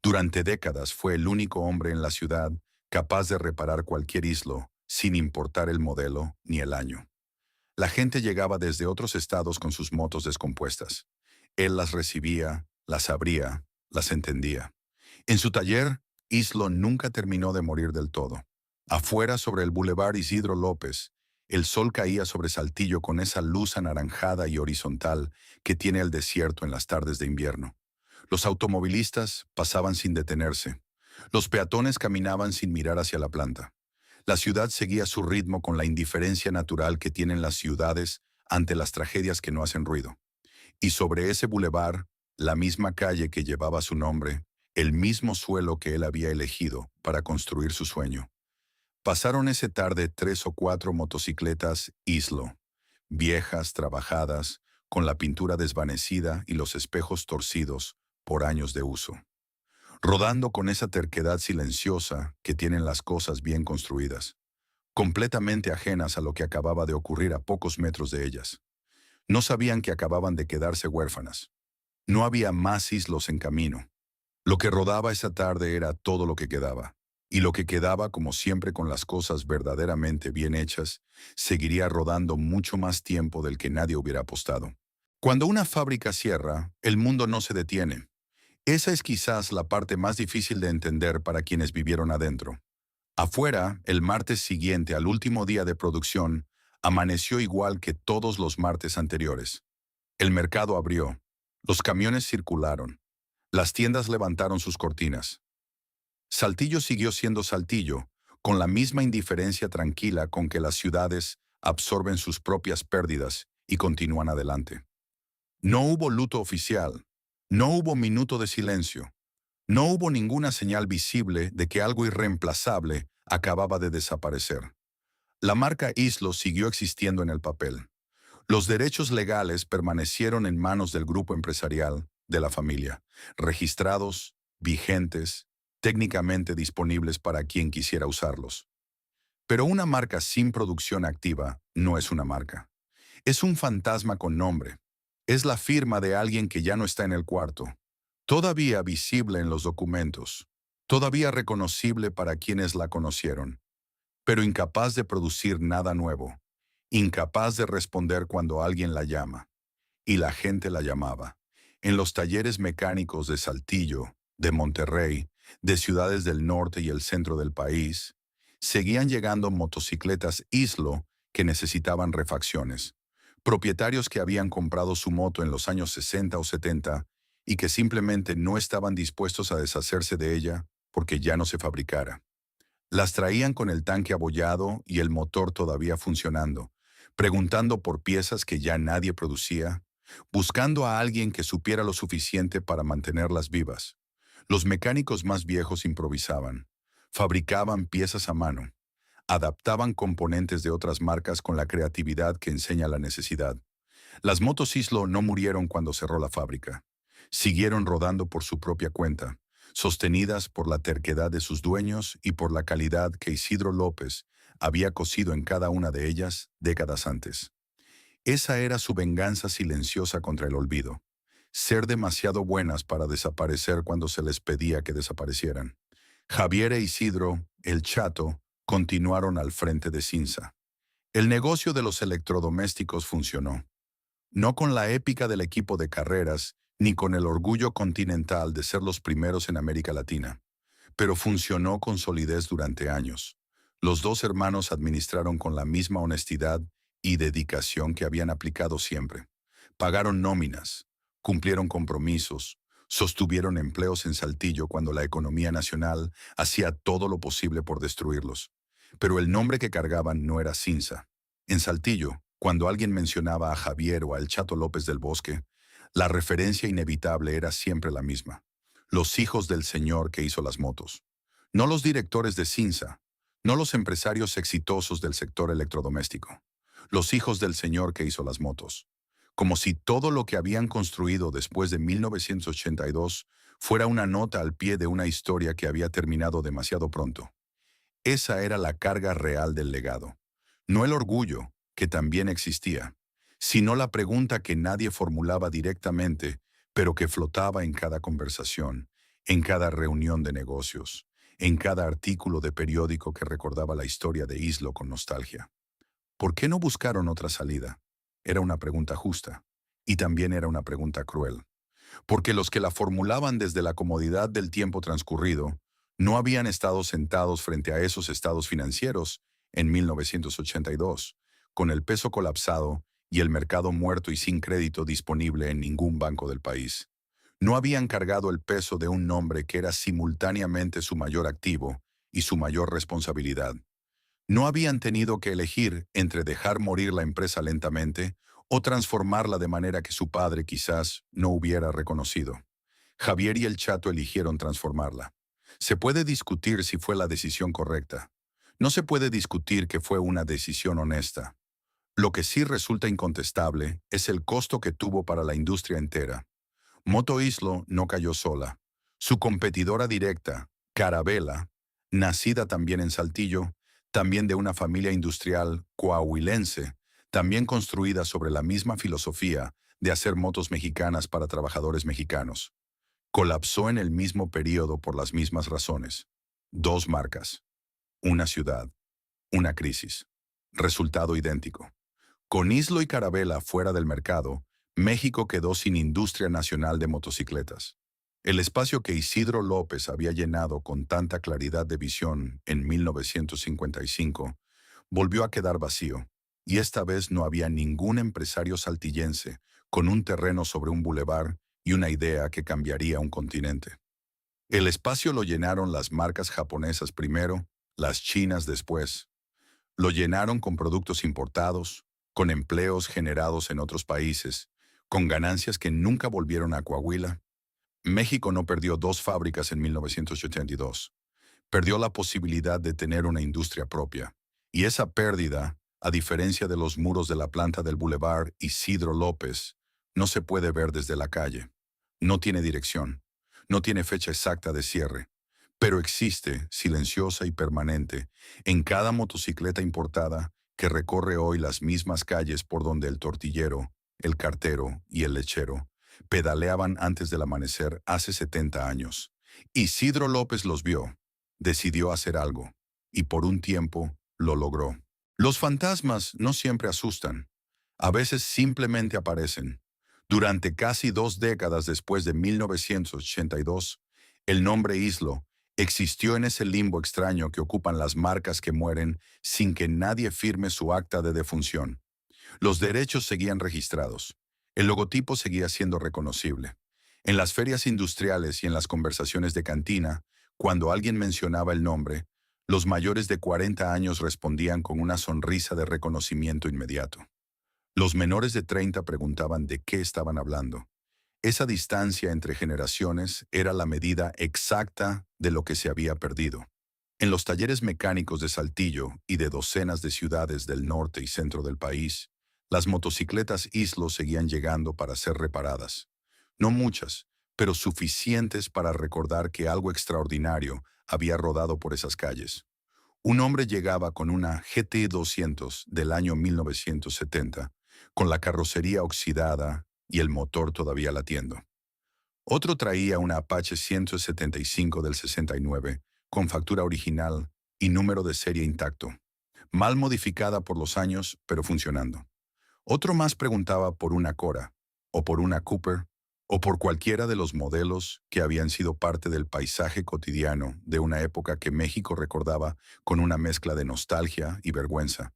Durante décadas fue el único hombre en la ciudad capaz de reparar cualquier Islo, sin importar el modelo ni el año. La gente llegaba desde otros estados con sus motos descompuestas. Él las recibía, las abría, las entendía. En su taller, Islo nunca terminó de morir del todo. Afuera, sobre el Boulevard Isidro López, el sol caía sobre Saltillo con esa luz anaranjada y horizontal que tiene el desierto en las tardes de invierno. Los automovilistas pasaban sin detenerse. Los peatones caminaban sin mirar hacia la planta. La ciudad seguía su ritmo con la indiferencia natural que tienen las ciudades ante las tragedias que no hacen ruido. Y sobre ese bulevar, la misma calle que llevaba su nombre, el mismo suelo que él había elegido para construir su sueño. Pasaron esa tarde 3 o 4 motocicletas Islo, viejas, trabajadas, con la pintura desvanecida y los espejos torcidos por años de uso, rodando con esa terquedad silenciosa que tienen las cosas bien construidas, completamente ajenas a lo que acababa de ocurrir a pocos metros de ellas. No sabían que acababan de quedarse huérfanas. No había más islos en camino. Lo que rodaba esa tarde era todo lo que quedaba. Y lo que quedaba, como siempre con las cosas verdaderamente bien hechas, seguiría rodando mucho más tiempo del que nadie hubiera apostado. Cuando una fábrica cierra, el mundo no se detiene. Esa es quizás la parte más difícil de entender para quienes vivieron adentro. Afuera, el martes siguiente al último día de producción, amaneció igual que todos los martes anteriores. El mercado abrió, los camiones circularon, las tiendas levantaron sus cortinas. Saltillo siguió siendo Saltillo, con la misma indiferencia tranquila con que las ciudades absorben sus propias pérdidas y continúan adelante. No hubo luto oficial, no hubo minuto de silencio, no hubo ninguna señal visible de que algo irreemplazable acababa de desaparecer. La marca Islo siguió existiendo en el papel. Los derechos legales permanecieron en manos del grupo empresarial, de la familia, registrados, vigentes, técnicamente disponibles para quien quisiera usarlos. Pero una marca sin producción activa no es una marca. Es un fantasma con nombre. Es la firma de alguien que ya no está en el cuarto, todavía visible en los documentos, todavía reconocible para quienes la conocieron, pero incapaz de producir nada nuevo, incapaz de responder cuando alguien la llama. Y la gente la llamaba. En los talleres mecánicos de Saltillo, de Monterrey, de ciudades del norte y el centro del país, seguían llegando motocicletas Islo que necesitaban refacciones. Propietarios que habían comprado su moto en los años 60 o 70 y que simplemente no estaban dispuestos a deshacerse de ella porque ya no se fabricara. Las traían con el tanque abollado y el motor todavía funcionando, preguntando por piezas que ya nadie producía, buscando a alguien que supiera lo suficiente para mantenerlas vivas. Los mecánicos más viejos improvisaban, fabricaban piezas a mano, adaptaban componentes de otras marcas con la creatividad que enseña la necesidad. Las motos Islo no murieron cuando cerró la fábrica. Siguieron rodando por su propia cuenta, sostenidas por la terquedad de sus dueños y por la calidad que Isidro López había cosido en cada una de ellas décadas antes. Esa era su venganza silenciosa contra el olvido. Ser demasiado buenas para desaparecer cuando se les pedía que desaparecieran. Javier e Isidro, el Chato, continuaron al frente de Cinza. El negocio de los electrodomésticos funcionó. No con la épica del equipo de carreras, ni con el orgullo continental de ser los primeros en América Latina, pero funcionó con solidez durante años. Los dos hermanos administraron con la misma honestidad y dedicación que habían aplicado siempre. Pagaron nóminas, cumplieron compromisos, sostuvieron empleos en Saltillo cuando la economía nacional hacía todo lo posible por destruirlos. Pero el nombre que cargaban no era Cinza. En Saltillo, cuando alguien mencionaba a Javier o al Chato López del Bosque, la referencia inevitable era siempre la misma. Los hijos del señor que hizo las motos. No los directores de Cinza, no los empresarios exitosos del sector electrodoméstico. Los hijos del señor que hizo las motos. Como si todo lo que habían construido después de 1982 fuera una nota al pie de una historia que había terminado demasiado pronto. Esa era la carga real del legado. No el orgullo, que también existía, sino la pregunta que nadie formulaba directamente, pero que flotaba en cada conversación, en cada reunión de negocios, en cada artículo de periódico que recordaba la historia de Islo con nostalgia. ¿Por qué no buscaron otra salida? Era una pregunta justa. Y también era una pregunta cruel. Porque los que la formulaban desde la comodidad del tiempo transcurrido no habían estado sentados frente a esos estados financieros en 1982, con el peso colapsado y el mercado muerto y sin crédito disponible en ningún banco del país. No habían cargado el peso de un nombre que era simultáneamente su mayor activo y su mayor responsabilidad. No habían tenido que elegir entre dejar morir la empresa lentamente o transformarla de manera que su padre quizás no hubiera reconocido. Javier y el Chato eligieron transformarla. Se puede discutir si fue la decisión correcta. No se puede discutir que fue una decisión honesta. Lo que sí resulta incontestable es el costo que tuvo para la industria entera. Moto Islo no cayó sola. Su competidora directa, Carabela, nacida también en Saltillo, también de una familia industrial coahuilense, también construida sobre la misma filosofía de hacer motos mexicanas para trabajadores mexicanos. Colapsó en el mismo periodo por las mismas razones. Dos marcas, una ciudad, una crisis. Resultado idéntico. Con Islo y Carabela fuera del mercado, México quedó sin industria nacional de motocicletas. El espacio que Isidro López había llenado con tanta claridad de visión en 1955 volvió a quedar vacío, y esta vez no había ningún empresario saltillense con un terreno sobre un bulevar y una idea que cambiaría un continente. El espacio lo llenaron las marcas japonesas primero, las chinas después. Lo llenaron con productos importados, con empleos generados en otros países, con ganancias que nunca volvieron a Coahuila. México no perdió dos fábricas en 1982. Perdió la posibilidad de tener una industria propia. Y esa pérdida, a diferencia de los muros de la planta del Boulevard Isidro López, no se puede ver desde la calle. No tiene dirección. No tiene fecha exacta de cierre. Pero existe, silenciosa y permanente, en cada motocicleta importada que recorre hoy las mismas calles por donde el tortillero, el cartero y el lechero pedaleaban antes del amanecer hace 70 años. Isidro López los vio, decidió hacer algo, y por un tiempo lo logró. Los fantasmas no siempre asustan, a veces simplemente aparecen. Durante casi 2 décadas después de 1982, el nombre Islo existió en ese limbo extraño que ocupan las marcas que mueren sin que nadie firme su acta de defunción. Los derechos seguían registrados. El logotipo seguía siendo reconocible. En las ferias industriales y en las conversaciones de cantina, cuando alguien mencionaba el nombre, los mayores de 40 años respondían con una sonrisa de reconocimiento inmediato. Los menores de 30 preguntaban de qué estaban hablando. Esa distancia entre generaciones era la medida exacta de lo que se había perdido. En los talleres mecánicos de Saltillo y de docenas de ciudades del norte y centro del país, las motocicletas Islo seguían llegando para ser reparadas. No muchas, pero suficientes para recordar que algo extraordinario había rodado por esas calles. Un hombre llegaba con una GT 200 del año 1970, con la carrocería oxidada y el motor todavía latiendo. Otro traía una Apache 175 del 69, con factura original y número de serie intacto, mal modificada por los años, pero funcionando. Otro más preguntaba por una Cora, o por una Cooper, o por cualquiera de los modelos que habían sido parte del paisaje cotidiano de una época que México recordaba con una mezcla de nostalgia y vergüenza,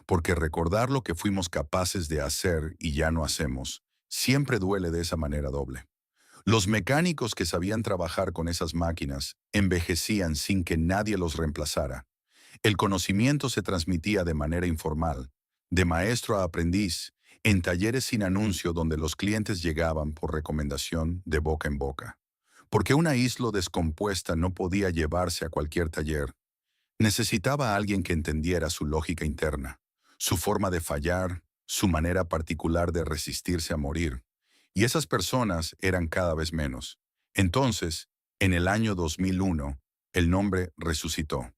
porque recordar lo que fuimos capaces de hacer y ya no hacemos, siempre duele de esa manera doble. Los mecánicos que sabían trabajar con esas máquinas envejecían sin que nadie los reemplazara. El conocimiento se transmitía de manera informal, de maestro a aprendiz, en talleres sin anuncio donde los clientes llegaban por recomendación de boca en boca. Porque una isla descompuesta no podía llevarse a cualquier taller. Necesitaba a alguien que entendiera su lógica interna, su forma de fallar, su manera particular de resistirse a morir. Y esas personas eran cada vez menos. Entonces, en el año 2001, el nombre resucitó.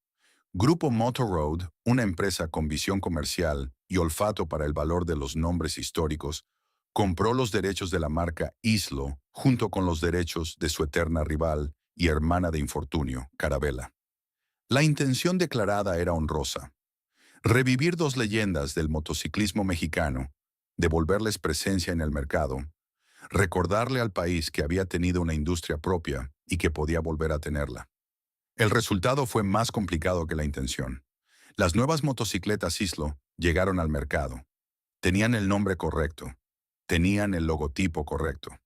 Grupo Motor Road, una empresa con visión comercial y olfato para el valor de los nombres históricos, compró los derechos de la marca Islo junto con los derechos de su eterna rival y hermana de infortunio, Carabela. La intención declarada era honrosa: Revivir dos leyendas del motociclismo mexicano, devolverles presencia en el mercado, recordarle al país que había tenido una industria propia y que podía volver a tenerla. El resultado fue más complicado que la intención. Las nuevas motocicletas Islo llegaron al mercado. Tenían el nombre correcto. Tenían el logotipo correcto.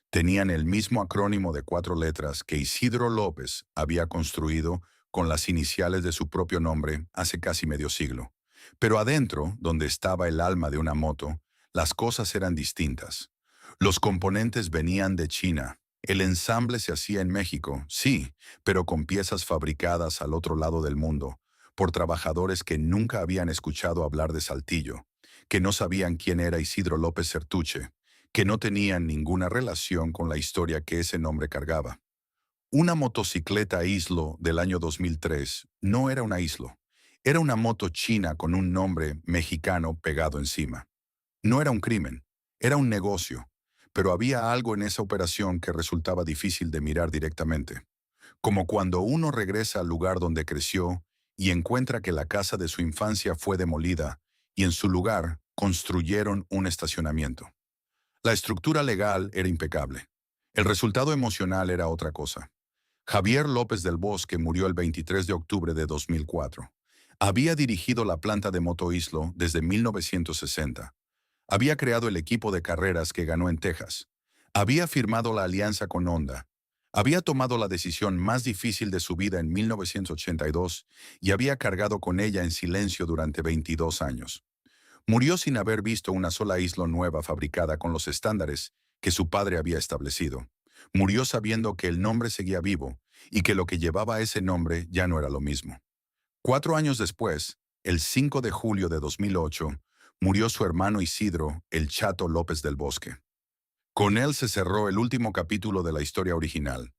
Tenían el mismo acrónimo de 4 letras que Isidro López había construido con las iniciales de su propio nombre hace casi medio siglo. Pero adentro, donde estaba el alma de una moto, las cosas eran distintas. Los componentes venían de China. El ensamble se hacía en México, sí, pero con piezas fabricadas al otro lado del mundo, por trabajadores que nunca habían escuchado hablar de Saltillo, que no sabían quién era Isidro López Sertuche, que no tenían ninguna relación con la historia que ese nombre cargaba. Una motocicleta Islo del año 2003 no era una Islo, era una moto china con un nombre mexicano pegado encima. No era un crimen, era un negocio, pero había algo en esa operación que resultaba difícil de mirar directamente. Como cuando uno regresa al lugar donde creció y encuentra que la casa de su infancia fue demolida y en su lugar construyeron un estacionamiento. La estructura legal era impecable. El resultado emocional era otra cosa. Javier López del Bosque murió el 23 de octubre de 2004. Había dirigido la planta de Moto Islo desde 1960. Había creado el equipo de carreras que ganó en Texas. Había firmado la alianza con Honda. Había tomado la decisión más difícil de su vida en 1982 y había cargado con ella en silencio durante 22 años. Murió sin haber visto una sola Islo nueva fabricada con los estándares que su padre había establecido. Murió sabiendo que el nombre seguía vivo y que lo que llevaba ese nombre ya no era lo mismo. 4 años después, el 5 de julio de 2008, murió su hermano Isidro, el Chato López del Bosque. Con él se cerró el último capítulo de la historia original.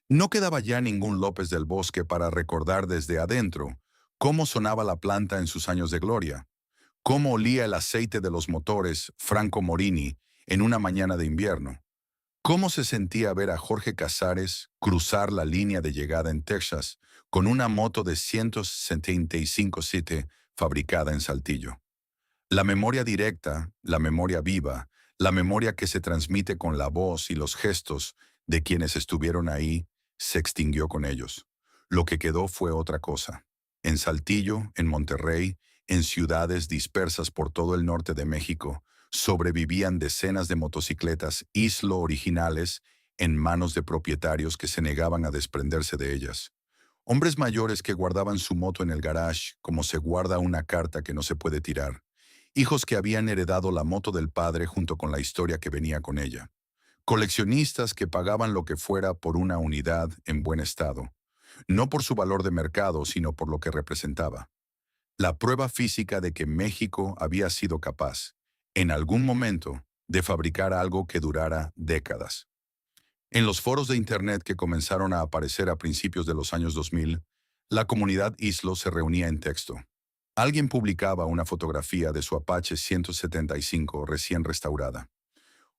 No quedaba ya ningún López del Bosque para recordar desde adentro cómo sonaba la planta en sus años de gloria, cómo olía el aceite de los motores Franco Morini en una mañana de invierno, cómo se sentía ver a Jorge Casares cruzar la línea de llegada en Texas con una moto de 175 cc fabricada en Saltillo. La memoria directa, la memoria viva, la memoria que se transmite con la voz y los gestos de quienes estuvieron ahí, se extinguió con ellos. Lo que quedó fue otra cosa. En Saltillo, en Monterrey, en ciudades dispersas por todo el norte de México, sobrevivían decenas de motocicletas Islo originales en manos de propietarios que se negaban a desprenderse de ellas. Hombres mayores que guardaban su moto en el garage como se guarda una carta que no se puede tirar. Hijos que habían heredado la moto del padre junto con la historia que venía con ella. Coleccionistas que pagaban lo que fuera por una unidad en buen estado, no por su valor de mercado, sino por lo que representaba. La prueba física de que México había sido capaz, en algún momento, de fabricar algo que durara décadas. En los foros de Internet que comenzaron a aparecer a principios de los años 2000, la comunidad Islo se reunía en texto. Alguien publicaba una fotografía de su Apache 175 recién restaurada.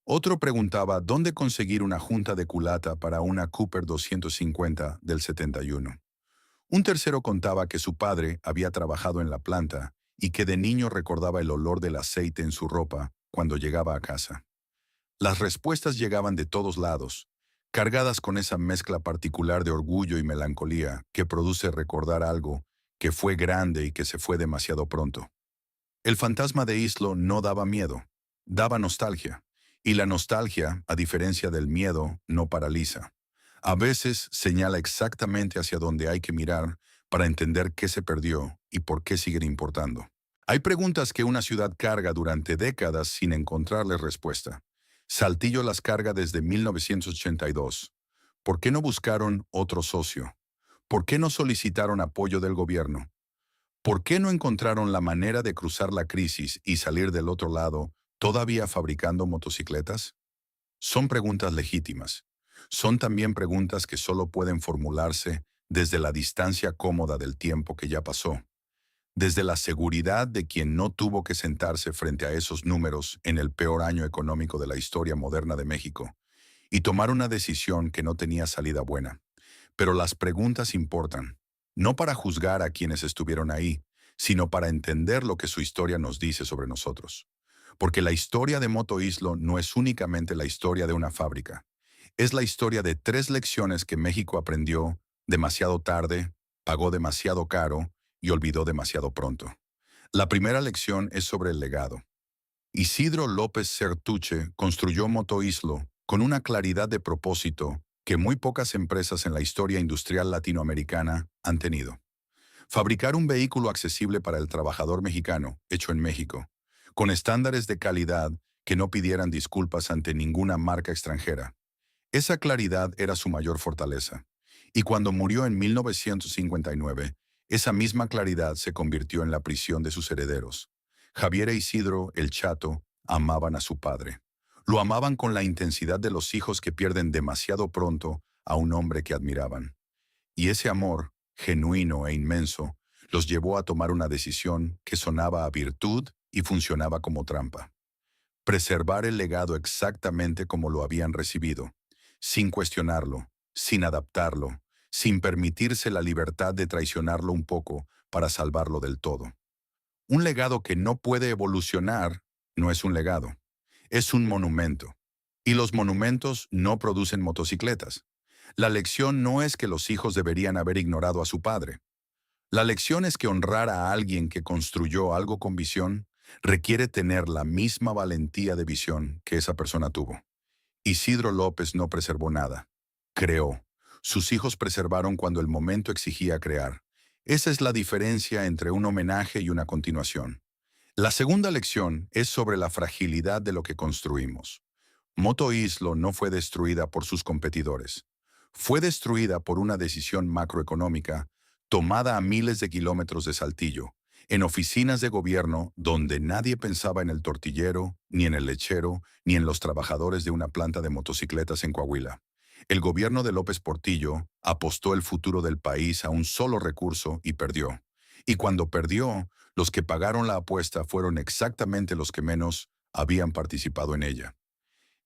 Otro preguntaba dónde conseguir una junta de culata para una Cooper 250 del 71. Un tercero contaba que su padre había trabajado en la planta y que de niño recordaba el olor del aceite en su ropa cuando llegaba a casa. Las respuestas llegaban de todos lados, cargadas con esa mezcla particular de orgullo y melancolía que produce recordar algo que fue grande y que se fue demasiado pronto. El fantasma de Islo no daba miedo, daba nostalgia, y la nostalgia, a diferencia del miedo, no paraliza. A veces señala exactamente hacia dónde hay que mirar para entender qué se perdió y por qué siguen importando. Hay preguntas que una ciudad carga durante décadas sin encontrarles respuesta. Saltillo las carga desde 1982. ¿Por qué no buscaron otro socio? ¿Por qué no solicitaron apoyo del gobierno? ¿Por qué no encontraron la manera de cruzar la crisis y salir del otro lado todavía fabricando motocicletas? Son preguntas legítimas. Son también preguntas que solo pueden formularse desde la distancia cómoda del tiempo que ya pasó, desde la seguridad de quien no tuvo que sentarse frente a esos números en el peor año económico de la historia moderna de México y tomar una decisión que no tenía salida buena. Pero las preguntas importan, no para juzgar a quienes estuvieron ahí, sino para entender lo que su historia nos dice sobre nosotros. Porque la historia de Moto Islo no es únicamente la historia de una fábrica. Es la historia de 3 lecciones que México aprendió demasiado tarde, pagó demasiado caro y olvidó demasiado pronto. La primera lección es sobre el legado. Isidro López Sertuche construyó Moto Islo con una claridad de propósito que muy pocas empresas en la historia industrial latinoamericana han tenido. Fabricar un vehículo accesible para el trabajador mexicano, hecho en México, con estándares de calidad que no pidieran disculpas ante ninguna marca extranjera. Esa claridad era su mayor fortaleza. Y cuando murió en 1959, esa misma claridad se convirtió en la prisión de sus herederos. Javier e Isidro, el Chato, amaban a su padre. Lo amaban con la intensidad de los hijos que pierden demasiado pronto a un hombre que admiraban. Y ese amor, genuino e inmenso, los llevó a tomar una decisión que sonaba a virtud y funcionaba como trampa. Preservar el legado exactamente como lo habían recibido, sin cuestionarlo, sin adaptarlo, sin permitirse la libertad de traicionarlo un poco para salvarlo del todo. Un legado que no puede evolucionar no es un legado, es un monumento. Y los monumentos no producen motocicletas. La lección no es que los hijos deberían haber ignorado a su padre. La lección es que honrar a alguien que construyó algo con visión requiere tener la misma valentía de visión que esa persona tuvo. Isidro López no preservó nada. Creó. Sus hijos preservaron cuando el momento exigía crear. Esa es la diferencia entre un homenaje y una continuación. La segunda lección es sobre la fragilidad de lo que construimos. Moto Islo no fue destruida por sus competidores. Fue destruida por una decisión macroeconómica tomada a miles de kilómetros de Saltillo, en oficinas de gobierno donde nadie pensaba en el tortillero, ni en el lechero, ni en los trabajadores de una planta de motocicletas en Coahuila. El gobierno de López Portillo apostó el futuro del país a un solo recurso y perdió. Y cuando perdió, los que pagaron la apuesta fueron exactamente los que menos habían participado en ella.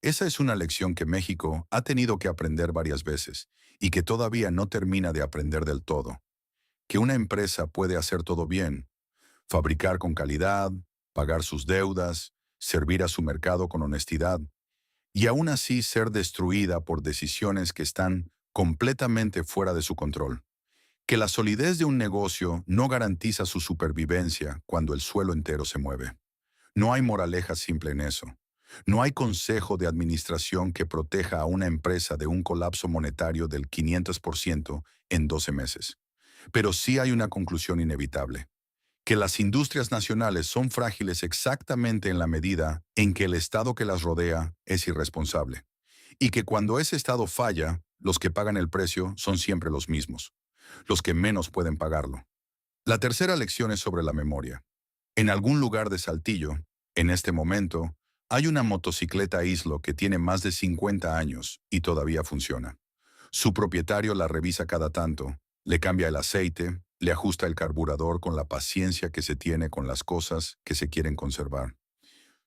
Esa es una lección que México ha tenido que aprender varias veces y que todavía no termina de aprender del todo. Que una empresa puede hacer todo bien, fabricar con calidad, pagar sus deudas, servir a su mercado con honestidad, y aún así ser destruida por decisiones que están completamente fuera de su control. Que la solidez de un negocio no garantiza su supervivencia cuando el suelo entero se mueve. No hay moraleja simple en eso. No hay consejo de administración que proteja a una empresa de un colapso monetario del 500% en 12 meses. Pero sí hay una conclusión inevitable, que las industrias nacionales son frágiles exactamente en la medida en que el Estado que las rodea es irresponsable, y que cuando ese Estado falla, los que pagan el precio son siempre los mismos, los que menos pueden pagarlo. La tercera lección es sobre la memoria. En algún lugar de Saltillo, en este momento, hay una motocicleta Islo que tiene más de 50 años y todavía funciona. Su propietario la revisa cada tanto, le cambia el aceite, le ajusta el carburador con la paciencia que se tiene con las cosas que se quieren conservar.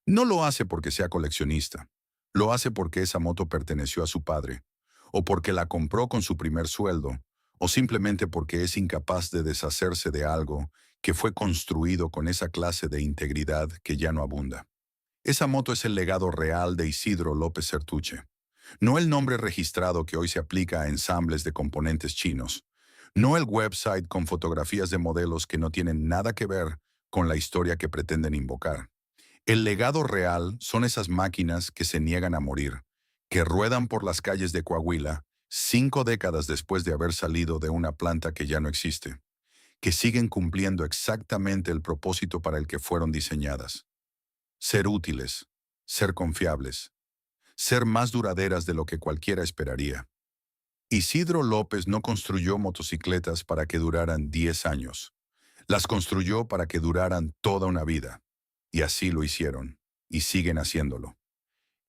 No lo hace porque sea coleccionista, lo hace porque esa moto perteneció a su padre, o porque la compró con su primer sueldo, o simplemente porque es incapaz de deshacerse de algo que fue construido con esa clase de integridad que ya no abunda. Esa moto es el legado real de Isidro López Sertuche, no el nombre registrado que hoy se aplica a ensambles de componentes chinos, no el website con fotografías de modelos que no tienen nada que ver con la historia que pretenden invocar. El legado real son esas máquinas que se niegan a morir, que ruedan por las calles de Coahuila 5 décadas después de haber salido de una planta que ya no existe, que siguen cumpliendo exactamente el propósito para el que fueron diseñadas. Ser útiles, ser confiables, ser más duraderas de lo que cualquiera esperaría. Isidro López no construyó motocicletas para que duraran 10 años. Las construyó para que duraran toda una vida. Y así lo hicieron, y siguen haciéndolo.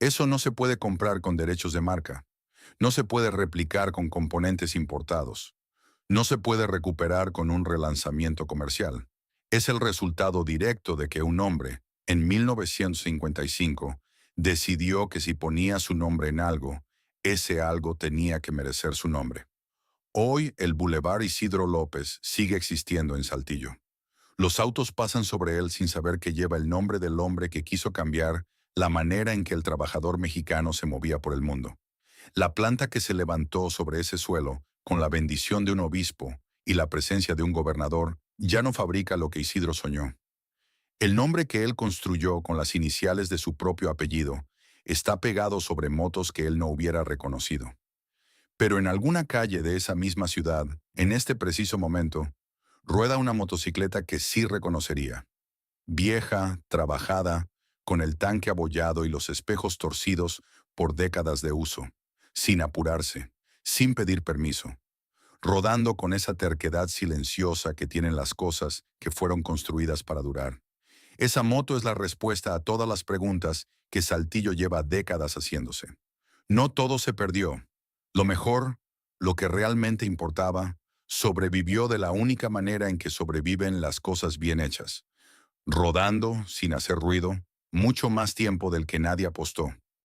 Eso no se puede comprar con derechos de marca. No se puede replicar con componentes importados. No se puede recuperar con un relanzamiento comercial. Es el resultado directo de que un hombre, en 1955, decidió que si ponía su nombre en algo, ese algo tenía que merecer su nombre. Hoy el Boulevard Isidro López sigue existiendo en Saltillo. Los autos pasan sobre él sin saber que lleva el nombre del hombre que quiso cambiar la manera en que el trabajador mexicano se movía por el mundo. La planta que se levantó sobre ese suelo, con la bendición de un obispo y la presencia de un gobernador, ya no fabrica lo que Isidro soñó. El nombre que él construyó con las iniciales de su propio apellido está pegado sobre motos que él no hubiera reconocido. Pero en alguna calle de esa misma ciudad, en este preciso momento, rueda una motocicleta que sí reconocería. Vieja, trabajada, con el tanque abollado y los espejos torcidos por décadas de uso, sin apurarse, sin pedir permiso, rodando con esa terquedad silenciosa que tienen las cosas que fueron construidas para durar. Esa moto es la respuesta a todas las preguntas que Saltillo lleva décadas haciéndose. No todo se perdió. Lo mejor, lo que realmente importaba, sobrevivió de la única manera en que sobreviven las cosas bien hechas, rodando sin hacer ruido, mucho más tiempo del que nadie apostó.